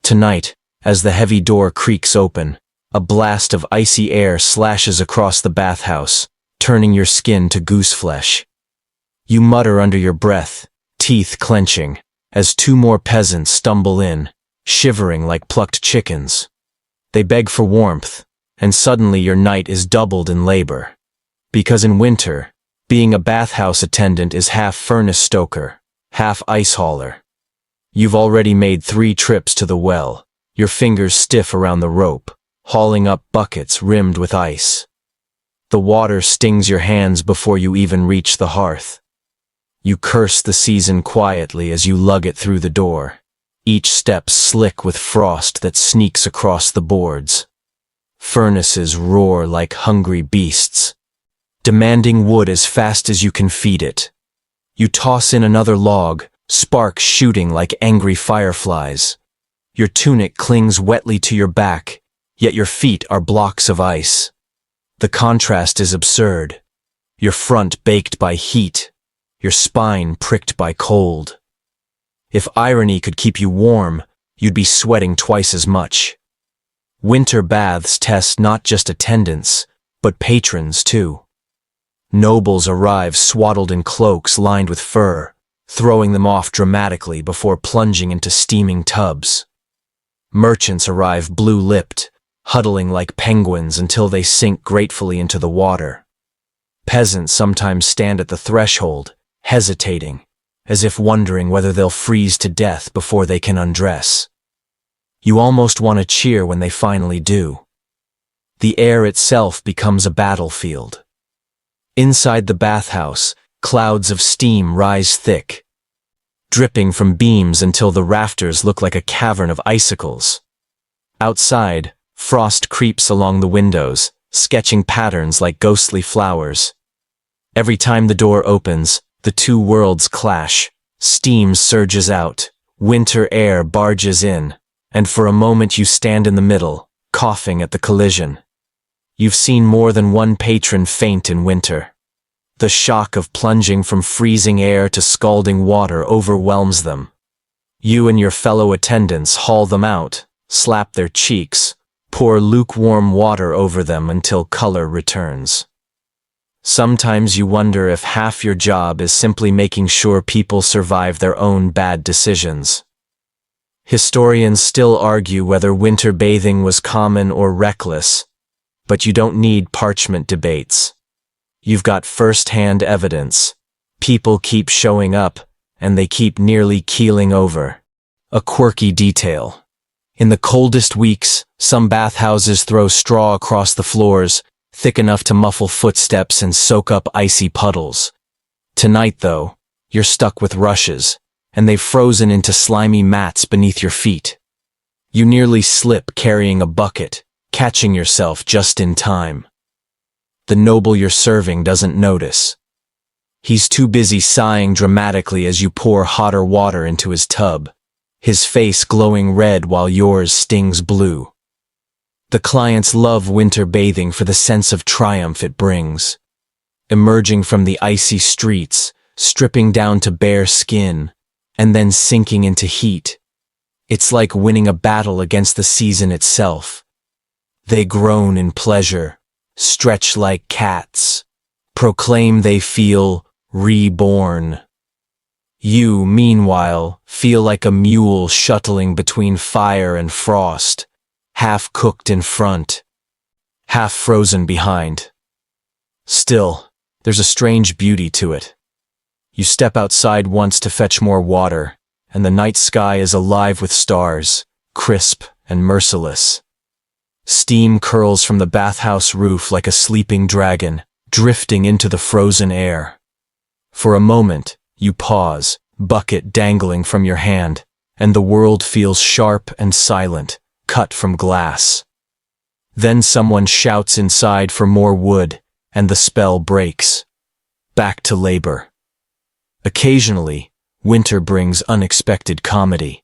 Tonight, as the heavy door creaks open, a blast of icy air slashes across the bathhouse, turning your skin to gooseflesh. You mutter under your breath, teeth clenching, as two more peasants stumble in, shivering like plucked chickens. They beg for warmth, and suddenly your night is doubled in labor. Because in winter, being a bathhouse attendant is half furnace stoker, half ice hauler. You've already made 3 trips to the well, your fingers stiff around the rope, hauling up buckets rimmed with ice. The water stings your hands before you even reach the hearth. You curse the season quietly as you lug it through the door, each step slick with frost that sneaks across the boards. Furnaces roar like hungry beasts, demanding wood as fast as you can feed it. You toss in another log, sparks shooting like angry fireflies. Your tunic clings wetly to your back, yet your feet are blocks of ice. The contrast is absurd. Your front baked by heat, your spine pricked by cold. If irony could keep you warm, you'd be sweating twice as much. Winter baths test not just attendants, but patrons too. Nobles arrive swaddled in cloaks lined with fur, throwing them off dramatically before plunging into steaming tubs. Merchants arrive blue-lipped, huddling like penguins until they sink gratefully into the water. Peasants sometimes stand at the threshold, hesitating, as if wondering whether they'll freeze to death before they can undress. You almost want to cheer when they finally do. The air itself becomes a battlefield. Inside the bathhouse, clouds of steam rise thick, dripping from beams until the rafters look like a cavern of icicles. Outside, frost creeps along the windows, sketching patterns like ghostly flowers. Every time the door opens, the two worlds clash. Steam surges out, winter air barges in, and for a moment you stand in the middle, coughing at the collision. You've seen more than one patron faint in winter. The shock of plunging from freezing air to scalding water overwhelms them. You and your fellow attendants haul them out, slap their cheeks, pour lukewarm water over them until color returns. Sometimes you wonder if half your job is simply making sure people survive their own bad decisions. Historians still argue whether winter bathing was common or reckless, but you don't need parchment debates. You've got first-hand evidence. People keep showing up, and they keep nearly keeling over. A quirky detail. In the coldest weeks, some bathhouses throw straw across the floors, thick enough to muffle footsteps and soak up icy puddles. Tonight, though, you're stuck with rushes, and they've frozen into slimy mats beneath your feet. You nearly slip carrying a bucket, catching yourself just in time. The noble you're serving doesn't notice. He's too busy sighing dramatically as you pour hotter water into his tub, his face glowing red while yours stings blue. The clients love winter bathing for the sense of triumph it brings. Emerging from the icy streets, stripping down to bare skin, and then sinking into heat. It's like winning a battle against the season itself. They groan in pleasure, stretch like cats, proclaim they feel reborn. You, meanwhile, feel like a mule shuttling between fire and frost, half cooked in front, half frozen behind. Still, there's a strange beauty to it. You step outside once to fetch more water, and the night sky is alive with stars, crisp and merciless. Steam curls from the bathhouse roof like a sleeping dragon, drifting into the frozen air. For a moment, you pause, bucket dangling from your hand, and the world feels sharp and silent, cut from glass. Then someone shouts inside for more wood, and the spell breaks. Back to labor. Occasionally, winter brings unexpected comedy.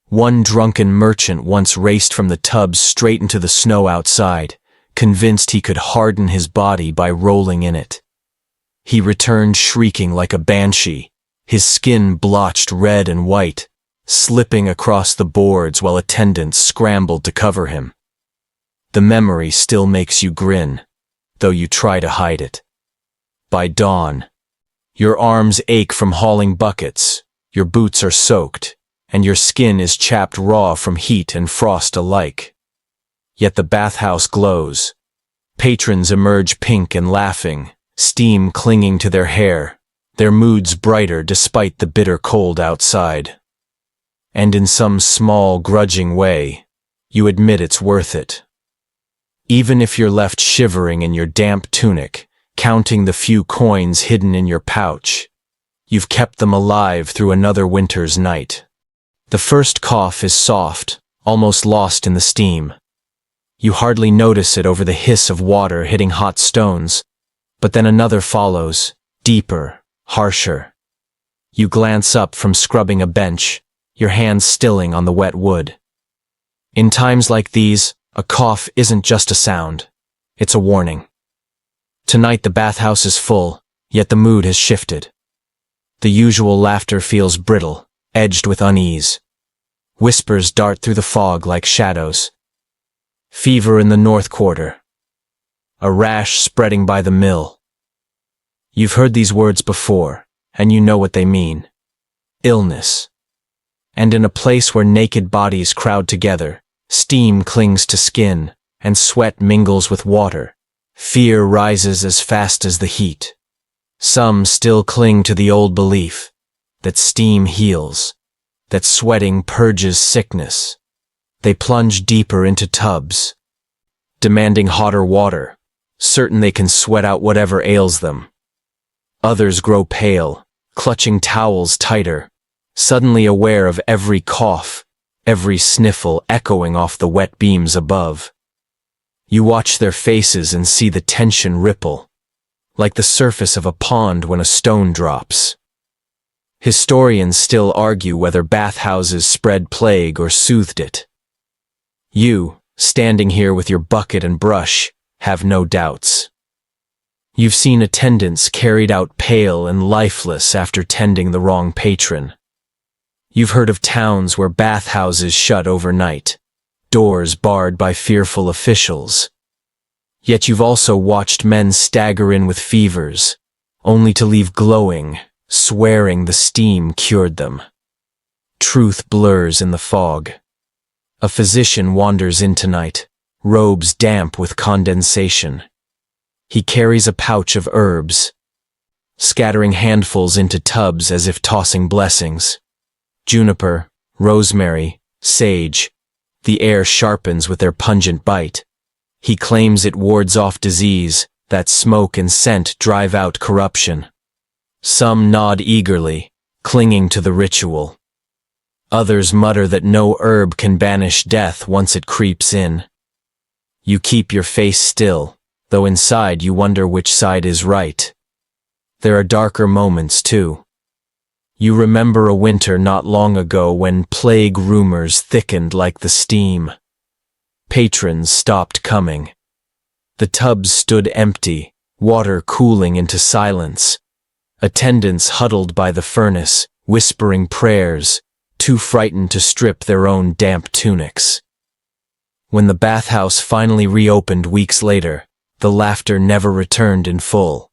One drunken merchant once raced from the tubs straight into the snow outside, convinced he could harden his body by rolling in it. He returned shrieking like a banshee, his skin blotched red and white, slipping across the boards while attendants scrambled to cover him. The memory still makes you grin, though you try to hide it. By dawn, your arms ache from hauling buckets, your boots are soaked, and your skin is chapped raw from heat and frost alike. Yet the bathhouse glows. Patrons emerge pink and laughing, steam clinging to their hair, their moods brighter despite the bitter cold outside. And in some small, grudging way, you admit it's worth it. Even if you're left shivering in your damp tunic, counting the few coins hidden in your pouch, you've kept them alive through another winter's night. The first cough is soft, almost lost in the steam. You hardly notice it over the hiss of water hitting hot stones, but then another follows, deeper, harsher. You glance up from scrubbing a bench, your hands stilling on the wet wood. In times like these, a cough isn't just a sound, it's a warning. Tonight the bathhouse is full, yet the mood has shifted. The usual laughter feels brittle, edged with unease. Whispers dart through the fog like shadows. Fever in the north quarter. A rash spreading by the mill. You've heard these words before, and you know what they mean. Illness. And in a place where naked bodies crowd together, steam clings to skin, and sweat mingles with water, fear rises as fast as the heat. Some still cling to the old belief that steam heals, that sweating purges sickness. They plunge deeper into tubs, demanding hotter water, certain they can sweat out whatever ails them. Others grow pale, clutching towels tighter, suddenly aware of every cough, every sniffle echoing off the wet beams above. You watch their faces and see the tension ripple, like the surface of a pond when a stone drops. Historians still argue whether bathhouses spread plague or soothed it. You, standing here with your bucket and brush, have no doubts. You've seen attendants carried out pale and lifeless after tending the wrong patron. You've heard of towns where bathhouses shut overnight, doors barred by fearful officials. Yet you've also watched men stagger in with fevers, only to leave glowing, swearing the steam cured them. Truth blurs in the fog. A physician wanders in tonight, robes damp with condensation. He carries a pouch of herbs, scattering handfuls into tubs as if tossing blessings. Juniper, rosemary, sage. The air sharpens with their pungent bite. He claims it wards off disease, that smoke and scent drive out corruption. Some nod eagerly, clinging to the ritual. Others mutter that no herb can banish death once it creeps in. You keep your face still, though inside you wonder which side is right. There are darker moments, too. You remember a winter not long ago when plague rumors thickened like the steam. Patrons stopped coming. The tubs stood empty, water cooling into silence. Attendants huddled by the furnace, whispering prayers, too frightened to strip their own damp tunics. When the bathhouse finally reopened weeks later, the laughter never returned in full.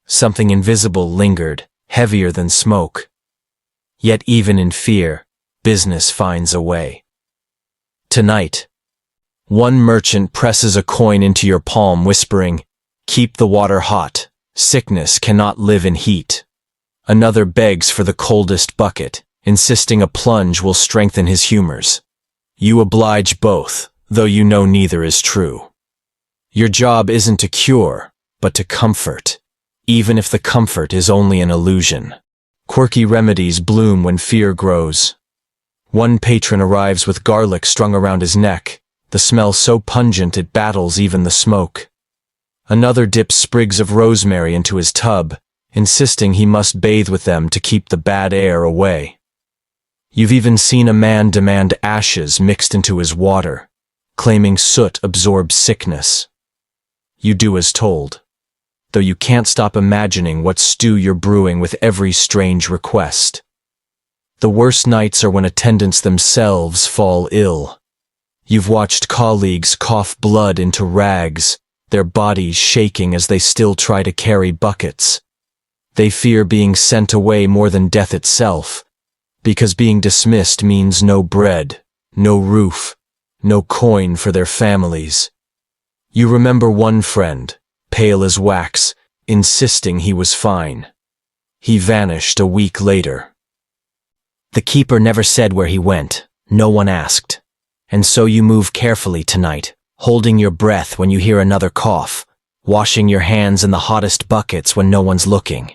Something invisible lingered, heavier than smoke. Yet even in fear, business finds a way. Tonight, one merchant presses a coin into your palm whispering, "Keep the water hot, sickness cannot live in heat." Another begs for the coldest bucket, insisting a plunge will strengthen his humors. You oblige both, though you know neither is true. Your job isn't to cure, but to comfort, even if the comfort is only an illusion. Quirky remedies bloom when fear grows. One patron arrives with garlic strung around his neck, the smell so pungent it battles even the smoke. Another dips sprigs of rosemary into his tub, insisting he must bathe with them to keep the bad air away. You've even seen a man demand ashes mixed into his water, claiming soot absorbs sickness. You do as told, though you can't stop imagining what stew you're brewing with every strange request. The worst nights are when attendants themselves fall ill. You've watched colleagues cough blood into rags, their bodies shaking as they still try to carry buckets. They fear being sent away more than death itself, because being dismissed means no bread, no roof, no coin for their families. You remember one friend, pale as wax, insisting he was fine. He vanished a week later. The keeper never said where he went, no one asked. And so you move carefully tonight, holding your breath when you hear another cough, washing your hands in the hottest buckets when no one's looking.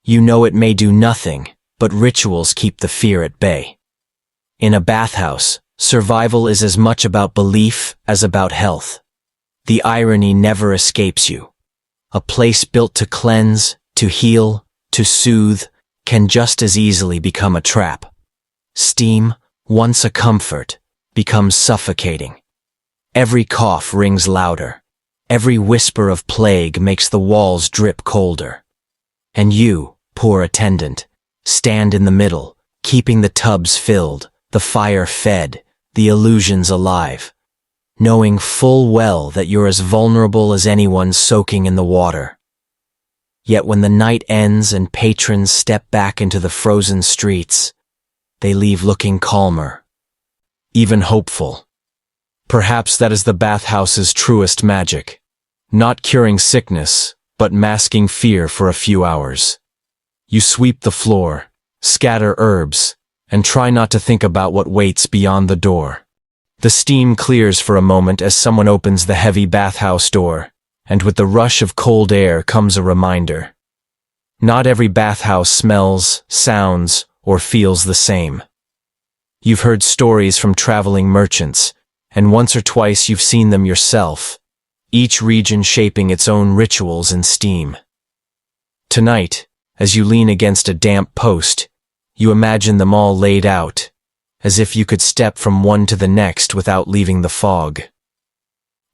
You know it may do nothing, but rituals keep the fear at bay. In a bathhouse, survival is as much about belief as about health. The irony never escapes you. A place built to cleanse, to heal, to soothe, can just as easily become a trap. Steam, once a comfort, becomes suffocating. Every cough rings louder. Every whisper of plague makes the walls drip colder. And you, poor attendant, stand in the middle, keeping the tubs filled, the fire fed, the illusions alive, knowing full well that you're as vulnerable as anyone soaking in the water. Yet when the night ends and patrons step back into the frozen streets, they leave looking calmer, even hopeful. Perhaps that is the bathhouse's truest magic, not curing sickness, but masking fear for a few hours. You sweep the floor, scatter herbs, and try not to think about what waits beyond the door. The steam clears for a moment as someone opens the heavy bathhouse door, and with the rush of cold air comes a reminder. Not every bathhouse smells, sounds, or feels the same. You've heard stories from traveling merchants, and once or twice you've seen them yourself, each region shaping its own rituals and steam. Tonight, as you lean against a damp post, you imagine them all laid out, as if you could step from one to the next without leaving the fog.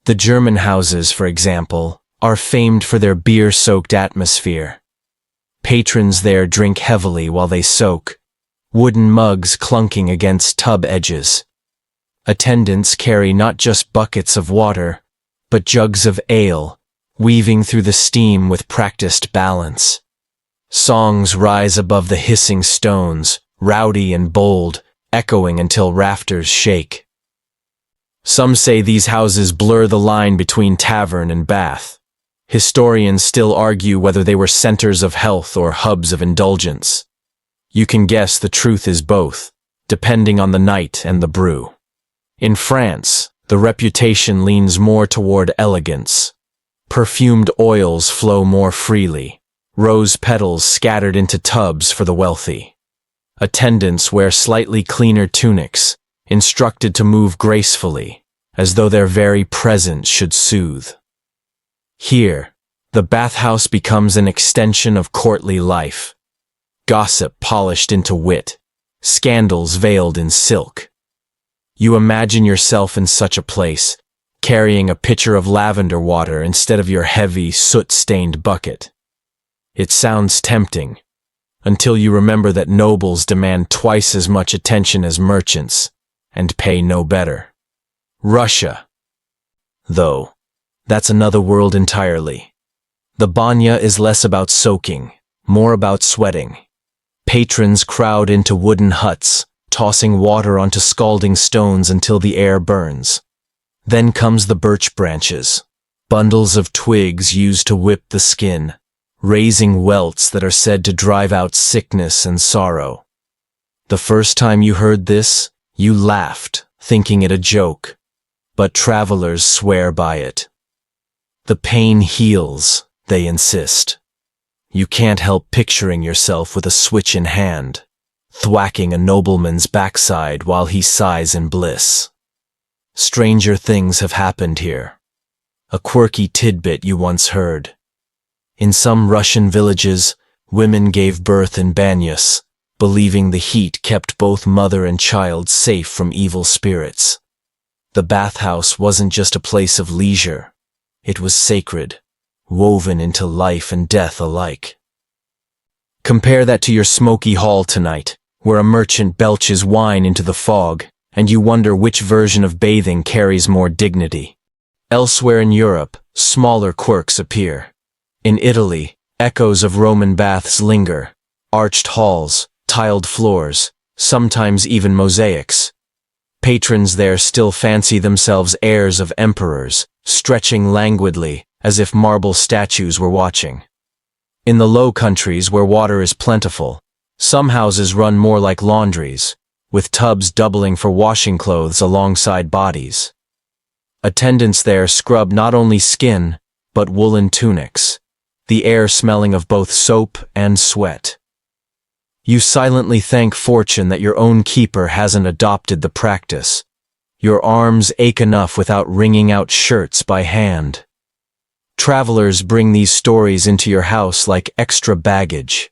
The German houses, for example, are famed for their beer-soaked atmosphere. Patrons there drink heavily while they soak, wooden mugs clunking against tub edges. Attendants carry not just buckets of water, but jugs of ale, weaving through the steam with practiced balance. Songs rise above the hissing stones, rowdy and bold, echoing until rafters shake. Some say these houses blur the line between tavern and bath. Historians still argue whether they were centers of health or hubs of indulgence. You can guess the truth is both, depending on the night and the brew. In France, the reputation leans more toward elegance. Perfumed oils flow more freely, rose petals scattered into tubs for the wealthy. Attendants wear slightly cleaner tunics, instructed to move gracefully, as though their very presence should soothe. Here, the bathhouse becomes an extension of courtly life. Gossip polished into wit, scandals veiled in silk. You imagine yourself in such a place, carrying a pitcher of lavender water instead of your heavy, soot-stained bucket. It sounds tempting, until you remember that nobles demand twice as much attention as merchants, and pay no better. Russia, though, that's another world entirely. The banya is less about soaking, more about sweating. Patrons crowd into wooden huts, tossing water onto scalding stones until the air burns. Then comes the birch branches, bundles of twigs used to whip the skin, raising welts that are said to drive out sickness and sorrow. The first time you heard this, you laughed, thinking it a joke, but travelers swear by it. The pain heals, they insist. You can't help picturing yourself with a switch in hand, thwacking a nobleman's backside while he sighs in bliss. Stranger things have happened here. A quirky tidbit you once heard. In some Russian villages, women gave birth in banyas, believing the heat kept both mother and child safe from evil spirits. The bathhouse wasn't just a place of leisure. It was sacred, woven into life and death alike. Compare that to your smoky hall tonight, where a merchant belches wine into the fog, and you wonder which version of bathing carries more dignity. Elsewhere in Europe, smaller quirks appear. In Italy, echoes of Roman baths linger, arched halls, tiled floors, sometimes even mosaics. Patrons there still fancy themselves heirs of emperors, stretching languidly, as if marble statues were watching. In the Low Countries, where water is plentiful, some houses run more like laundries, with tubs doubling for washing clothes alongside bodies. Attendants there scrub not only skin, but woolen tunics, the air smelling of both soap and sweat. You silently thank fortune that your own keeper hasn't adopted the practice. Your arms ache enough without wringing out shirts by hand. Travelers bring these stories into your house like extra baggage.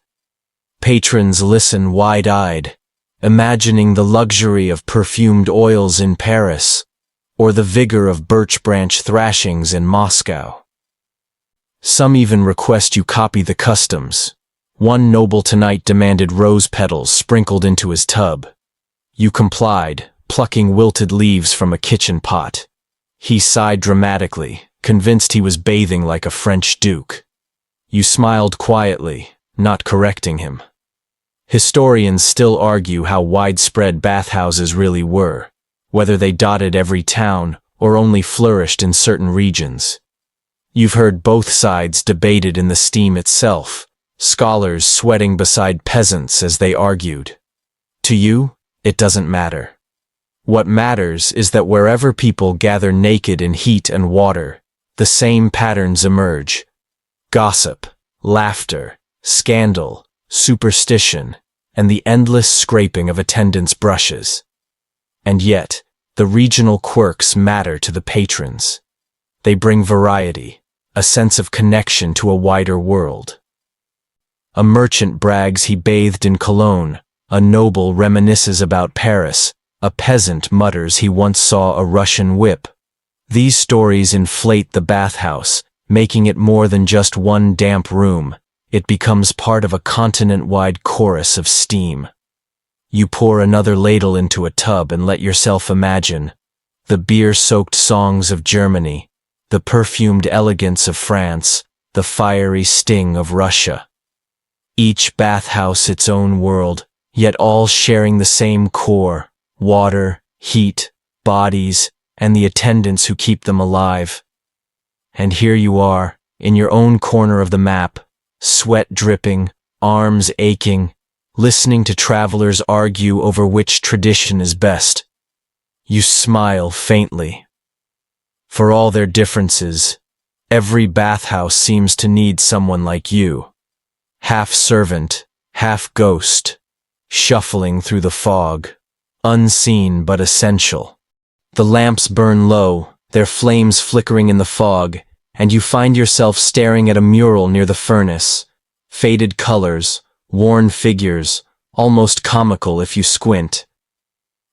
Patrons listen wide-eyed, imagining the luxury of perfumed oils in Paris, or the vigor of birch branch thrashings in Moscow. Some even request you copy the customs. One noble tonight demanded rose petals sprinkled into his tub. You complied, plucking wilted leaves from a kitchen pot. He sighed dramatically, convinced he was bathing like a French duke. You smiled quietly, not correcting him. Historians still argue how widespread bathhouses really were, whether they dotted every town or only flourished in certain regions. You've heard both sides debated in the steam itself, scholars sweating beside peasants as they argued. To you, it doesn't matter. What matters is that wherever people gather naked in heat and water, the same patterns emerge. Gossip, laughter, scandal, superstition, and the endless scraping of attendants' brushes. And yet, the regional quirks matter to the patrons. They bring variety, a sense of connection to a wider world. A merchant brags he bathed in Cologne, a noble reminisces about Paris, a peasant mutters he once saw a Russian whip. These stories inflate the bathhouse, making it more than just one damp room. It becomes part of a continent-wide chorus of steam. You pour another ladle into a tub and let yourself imagine the beer-soaked songs of Germany, the perfumed elegance of France, the fiery sting of Russia. Each bathhouse its own world, yet all sharing the same core: water, heat, bodies, and the attendants who keep them alive. And here you are, in your own corner of the map, sweat dripping, arms aching, listening to travelers argue over which tradition is best. You smile faintly. For all their differences, every bathhouse seems to need someone like you. Half servant, half ghost, shuffling through the fog, unseen but essential. The lamps burn low, their flames flickering in the fog, and you find yourself staring at a mural near the furnace. Faded colors, worn figures, almost comical if you squint.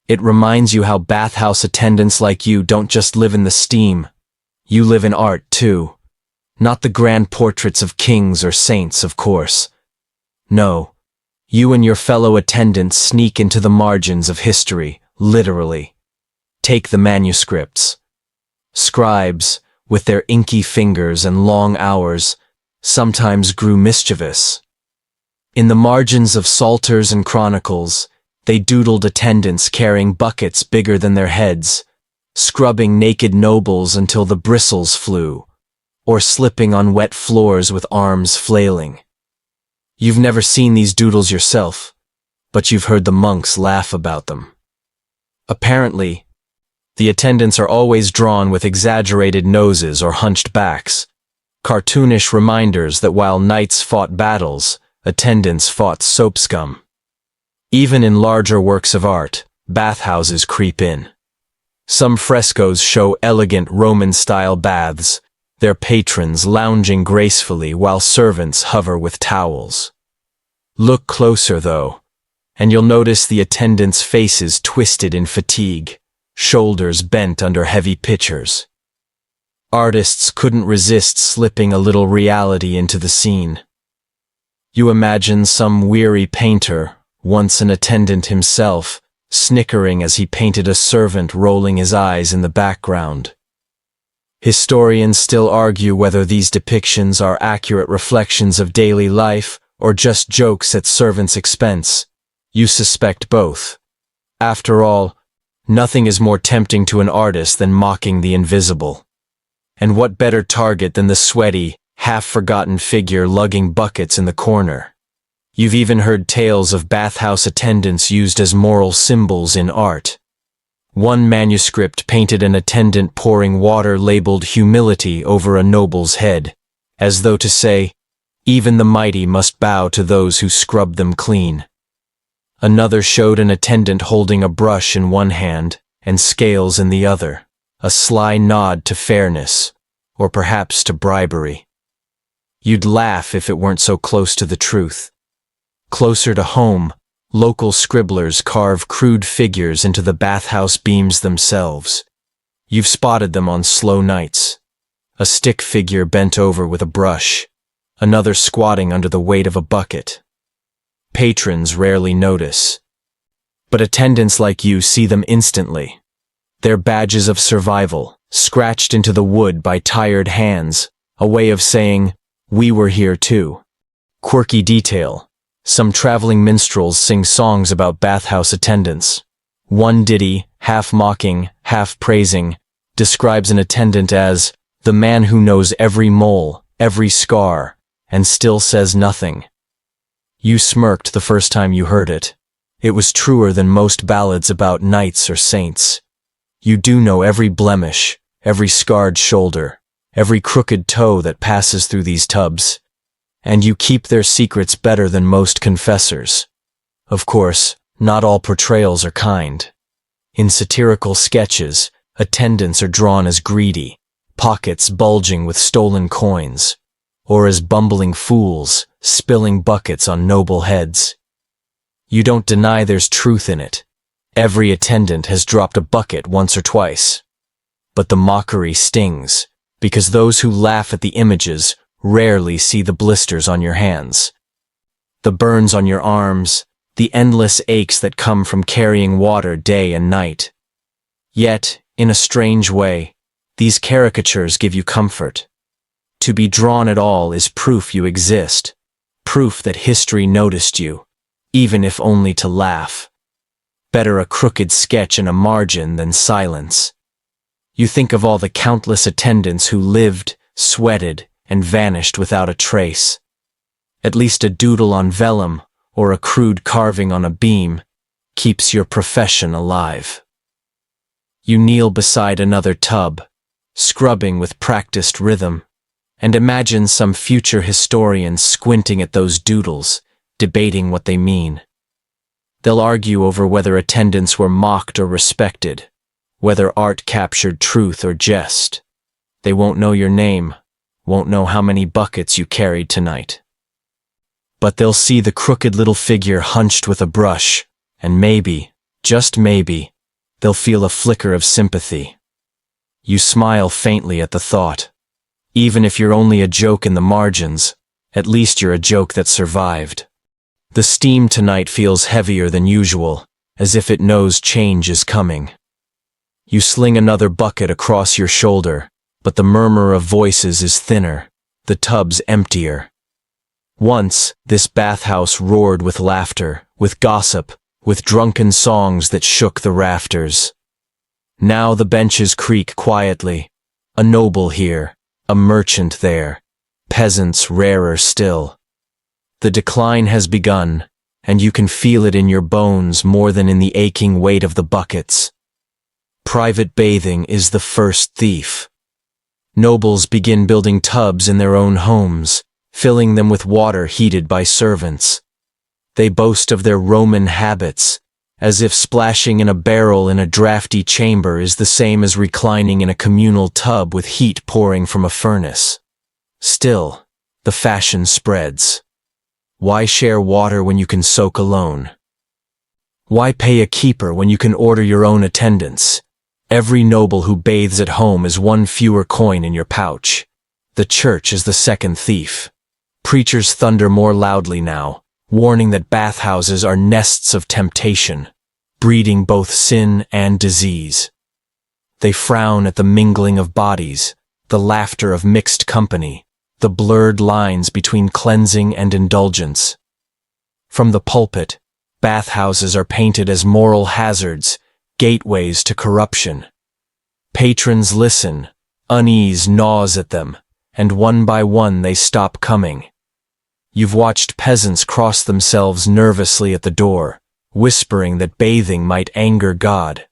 It reminds you how bathhouse attendants like you don't just live in the steam. You live in art, too. Not the grand portraits of kings or saints, of course. No, you and your fellow attendants sneak into the margins of history, literally. Take the manuscripts. Scribes, with their inky fingers and long hours, sometimes grew mischievous. In the margins of psalters and chronicles, they doodled attendants carrying buckets bigger than their heads, scrubbing naked nobles until the bristles flew, or slipping on wet floors with arms flailing. You've never seen these doodles yourself, but you've heard the monks laugh about them. Apparently, the attendants are always drawn with exaggerated noses or hunched backs, cartoonish reminders that while knights fought battles, attendants fought soap scum. Even in larger works of art, bathhouses creep in. Some frescoes show elegant Roman-style baths, their patrons lounging gracefully while servants hover with towels. Look closer, though, and you'll notice the attendants' faces twisted in fatigue, shoulders bent under heavy pitchers. Artists couldn't resist slipping a little reality into the scene. You imagine some weary painter, once an attendant himself, snickering as he painted a servant rolling his eyes in the background. Historians still argue whether these depictions are accurate reflections of daily life or just jokes at servants' expense. You suspect both. After all, nothing is more tempting to an artist than mocking the invisible. And what better target than the sweaty, half-forgotten figure lugging buckets in the corner? You've even heard tales of bathhouse attendants used as moral symbols in art. One manuscript painted an attendant pouring water labeled humility over a noble's head, as though to say, even the mighty must bow to those who scrub them clean. Another showed an attendant holding a brush in one hand and scales in the other, a sly nod to fairness, or perhaps to bribery. You'd laugh if it weren't so close to the truth. Closer to home, local scribblers carve crude figures into the bathhouse beams themselves. You've spotted them on slow nights. A stick figure bent over with a brush, another squatting under the weight of a bucket. Patrons rarely notice, but attendants like you see them instantly. They're badges of survival, scratched into the wood by tired hands, a way of saying, we were here too. Quirky detail. Some traveling minstrels sing songs about bathhouse attendants. One ditty, half mocking, half praising, describes an attendant as the man who knows every mole, every scar, and still says nothing. You smirked the first time you heard it. It was truer than most ballads about knights or saints. You do know every blemish, every scarred shoulder, every crooked toe that passes through these tubs. And you keep their secrets better than most confessors. Of course, not all portrayals are kind. In satirical sketches, attendants are drawn as greedy, pockets bulging with stolen coins, or as bumbling fools, spilling buckets on noble heads. You don't deny there's truth in it. Every attendant has dropped a bucket once or twice. But the mockery stings, because those who laugh at the images rarely see the blisters on your hands, the burns on your arms, the endless aches that come from carrying water day and night. Yet, in a strange way, these caricatures give you comfort. To be drawn at all is proof you exist, proof that history noticed you, even if only to laugh. Better a crooked sketch in a margin than silence. You think of all the countless attendants who lived, sweated, and vanished without a trace. At least a doodle on vellum, or a crude carving on a beam, keeps your profession alive. You kneel beside another tub, scrubbing with practiced rhythm, and imagine some future historian squinting at those doodles, debating what they mean. They'll argue over whether attendants were mocked or respected, whether art captured truth or jest. They won't know your name, won't know how many buckets you carried tonight. But they'll see the crooked little figure hunched with a brush, and maybe, just maybe, they'll feel a flicker of sympathy. You smile faintly at the thought. Even if you're only a joke in the margins, at least you're a joke that survived. The steam tonight feels heavier than usual, as if it knows change is coming. You sling another bucket across your shoulder, but the murmur of voices is thinner, the tubs emptier. Once, this bathhouse roared with laughter, with gossip, with drunken songs that shook the rafters. Now the benches creak quietly. A noble here, a merchant there, peasants rarer still. The decline has begun, and you can feel it in your bones more than in the aching weight of the buckets. Private bathing is the first thief. Nobles begin building tubs in their own homes, filling them with water heated by servants. They boast of their Roman habits, as if splashing in a barrel in a drafty chamber is the same as reclining in a communal tub with heat pouring from a furnace. Still, the fashion spreads. Why share water when you can soak alone? Why pay a keeper when you can order your own attendants? Every noble who bathes at home is one fewer coin in your pouch. The church is the second thief. Preachers thunder more loudly now, warning that bathhouses are nests of temptation, breeding both sin and disease. They frown at the mingling of bodies, the laughter of mixed company, the blurred lines between cleansing and indulgence. From the pulpit, bathhouses are painted as moral hazards, gateways to corruption. Patrons listen, unease gnaws at them, and one by one they stop coming. You've watched peasants cross themselves nervously at the door, whispering that bathing might anger God.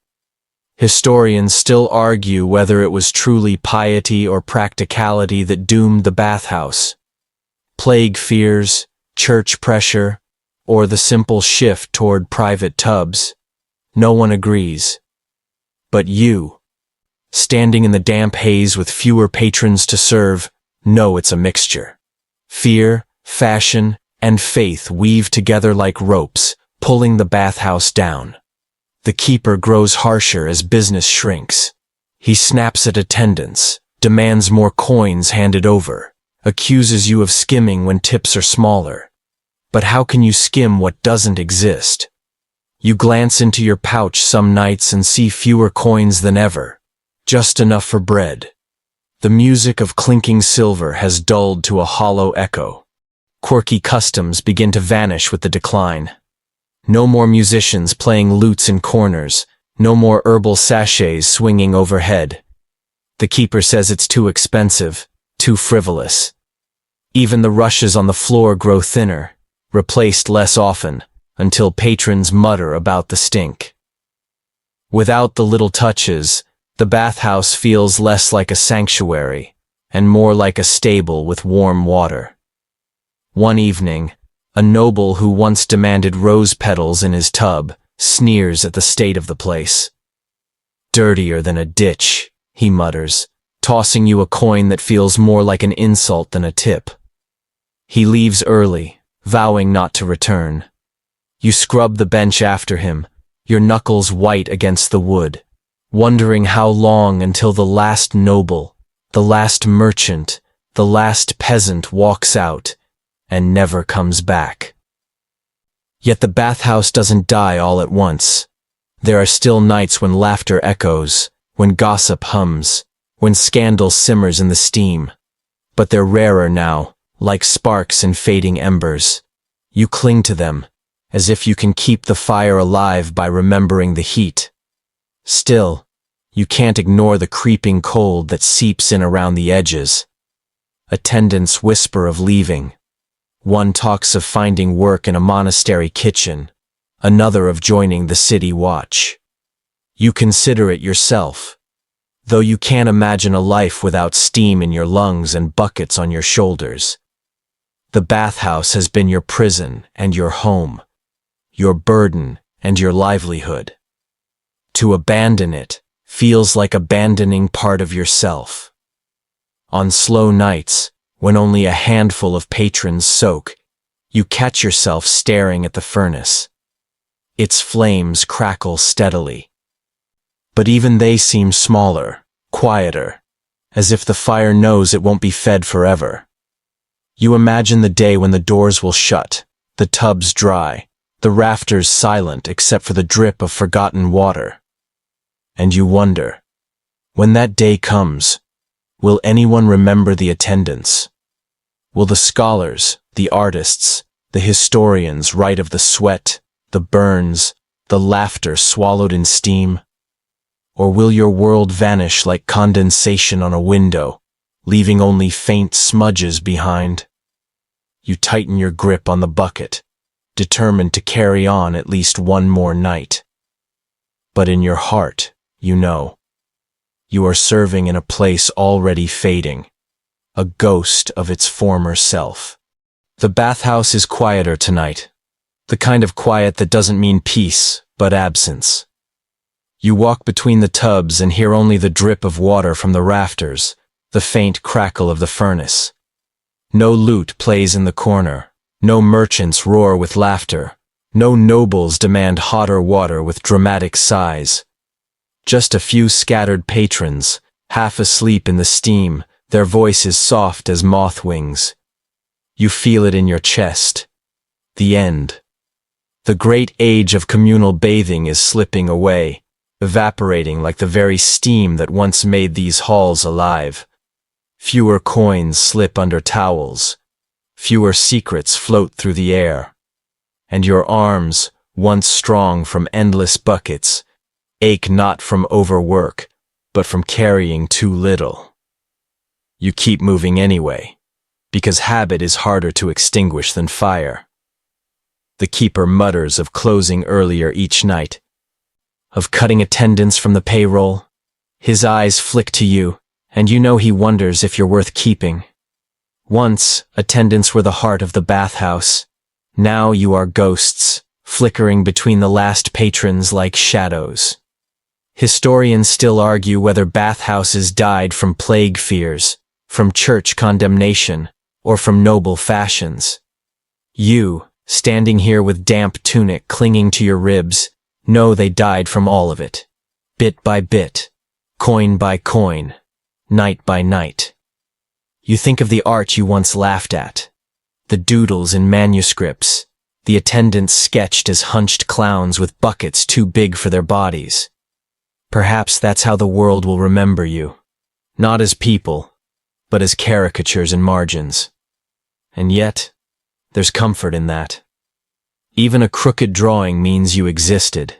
Historians still argue whether it was truly piety or practicality that doomed the bathhouse. Plague fears, church pressure, or the simple shift toward private tubs. No one agrees. But you, standing in the damp haze with fewer patrons to serve, know it's a mixture. Fear, fashion, and faith weave together like ropes, pulling the bathhouse down. The keeper grows harsher as business shrinks. He snaps at attendants, demands more coins handed over, accuses you of skimming when tips are smaller. But how can you skim what doesn't exist? You glance into your pouch some nights and see fewer coins than ever, just enough for bread. The music of clinking silver has dulled to a hollow echo. Quirky customs begin to vanish with the decline. No more musicians playing lutes in corners, no more herbal sachets swinging overhead. The keeper says it's too expensive, too frivolous. Even the rushes on the floor grow thinner, replaced less often, until patrons mutter about the stink. Without the little touches, the bathhouse feels less like a sanctuary, and more like a stable with warm water. One evening, a noble who once demanded rose petals in his tub sneers at the state of the place. "Dirtier than a ditch," he mutters, tossing you a coin that feels more like an insult than a tip. He leaves early, vowing not to return. You scrub the bench after him, your knuckles white against the wood, wondering how long until the last noble, the last merchant, the last peasant walks out and never comes back. Yet the bathhouse doesn't die all at once. There are still nights when laughter echoes, when gossip hums, when scandal simmers in the steam. But they're rarer now, like sparks in fading embers. You cling to them, as if you can keep the fire alive by remembering the heat. Still, you can't ignore the creeping cold that seeps in around the edges. Attendants whisper of leaving. One talks of finding work in a monastery kitchen, another of joining the city watch. You consider it yourself, though you can't imagine a life without steam in your lungs and buckets on your shoulders. The bathhouse has been your prison and your home, your burden and your livelihood. To abandon it feels like abandoning part of yourself. On slow nights, when only a handful of patrons soak, you catch yourself staring at the furnace. Its flames crackle steadily. But even they seem smaller, quieter, as if the fire knows it won't be fed forever. You imagine the day when the doors will shut, the tubs dry, the rafters silent except for the drip of forgotten water. And you wonder, when that day comes, will anyone remember the attendants? Will the scholars, the artists, the historians write of the sweat, the burns, the laughter swallowed in steam? Or will your world vanish like condensation on a window, leaving only faint smudges behind? You tighten your grip on the bucket, determined to carry on at least one more night. But in your heart, you know, you are serving in a place already fading, a ghost of its former self. The bathhouse is quieter tonight, The kind of quiet that doesn't mean peace, but absence. You walk between the tubs and hear only the drip of water from the rafters, the faint crackle of the furnace. No lute plays in the corner, no merchants roar with laughter, no nobles demand hotter water with dramatic sighs. Just a few scattered patrons, half asleep in the steam, their voices soft as moth wings. You feel it in your chest. The end. The great age of communal bathing is slipping away, evaporating like the very steam that once made these halls alive. Fewer coins slip under towels. Fewer secrets float through the air. And your arms, once strong from endless buckets, ache not from overwork, but from carrying too little. You keep moving anyway, because habit is harder to extinguish than fire. The keeper mutters of closing earlier each night, of cutting attendance from the payroll. His eyes flick to you, and you know he wonders if you're worth keeping. Once, attendants were the heart of the bathhouse. Now you are ghosts, flickering between the last patrons like shadows. Historians still argue whether bathhouses died from plague fears, from church condemnation, or from noble fashions. You, standing here with damp tunic clinging to your ribs, know they died from all of it. Bit by bit, coin by coin, night by night. You think of the art you once laughed at, the doodles in manuscripts, the attendants sketched as hunched clowns with buckets too big for their bodies. Perhaps that's how the world will remember you. Not as people, but as caricatures and margins. And yet, there's comfort in that. Even a crooked drawing means you existed.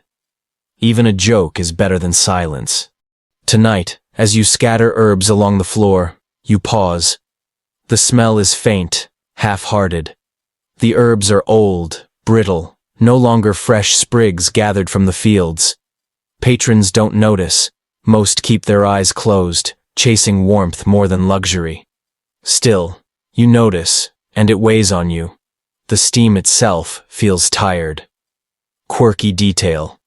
Even a joke is better than silence. Tonight, as you scatter herbs along the floor, you pause. The smell is faint, half-hearted. The herbs are old, brittle, no longer fresh sprigs gathered from the fields. Patrons don't notice. Most keep their eyes closed, chasing warmth more than luxury. Still, you notice, and it weighs on you. The steam itself feels tired. Quirky detail.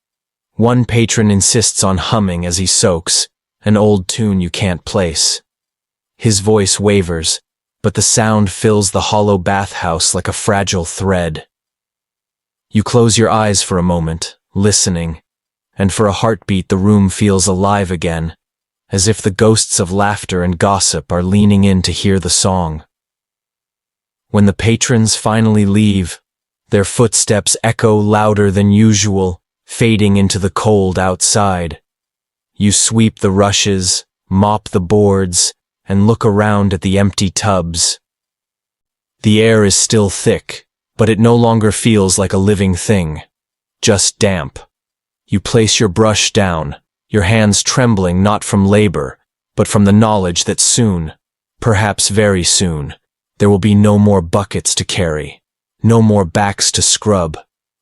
One patron insists on humming as he soaks, an old tune you can't place. His voice wavers, but the sound fills the hollow bathhouse like a fragile thread. You close your eyes for a moment, listening, and for a heartbeat the room feels alive again, as if the ghosts of laughter and gossip are leaning in to hear the song. When the patrons finally leave, their footsteps echo louder than usual, fading into the cold outside. You sweep the rushes, mop the boards, and look around at the empty tubs. The air is still thick, but it no longer feels like a living thing, just damp. You place your brush down, your hands trembling not from labor, but from the knowledge that soon, perhaps very soon, there will be no more buckets to carry, no more backs to scrub,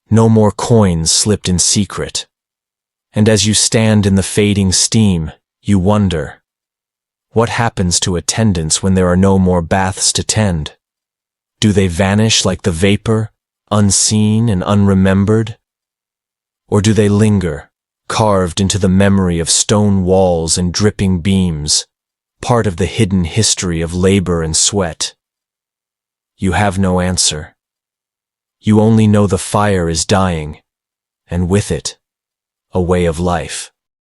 no more coins slipped in secret. And as you stand in the fading steam, you wonder, what happens to attendants when there are no more baths to tend? Do they vanish like the vapor, unseen and unremembered? Or do they linger, carved into the memory of stone walls and dripping beams, part of the hidden history of labor and sweat? You have no answer. You only know the fire is dying, and with it, a way of life.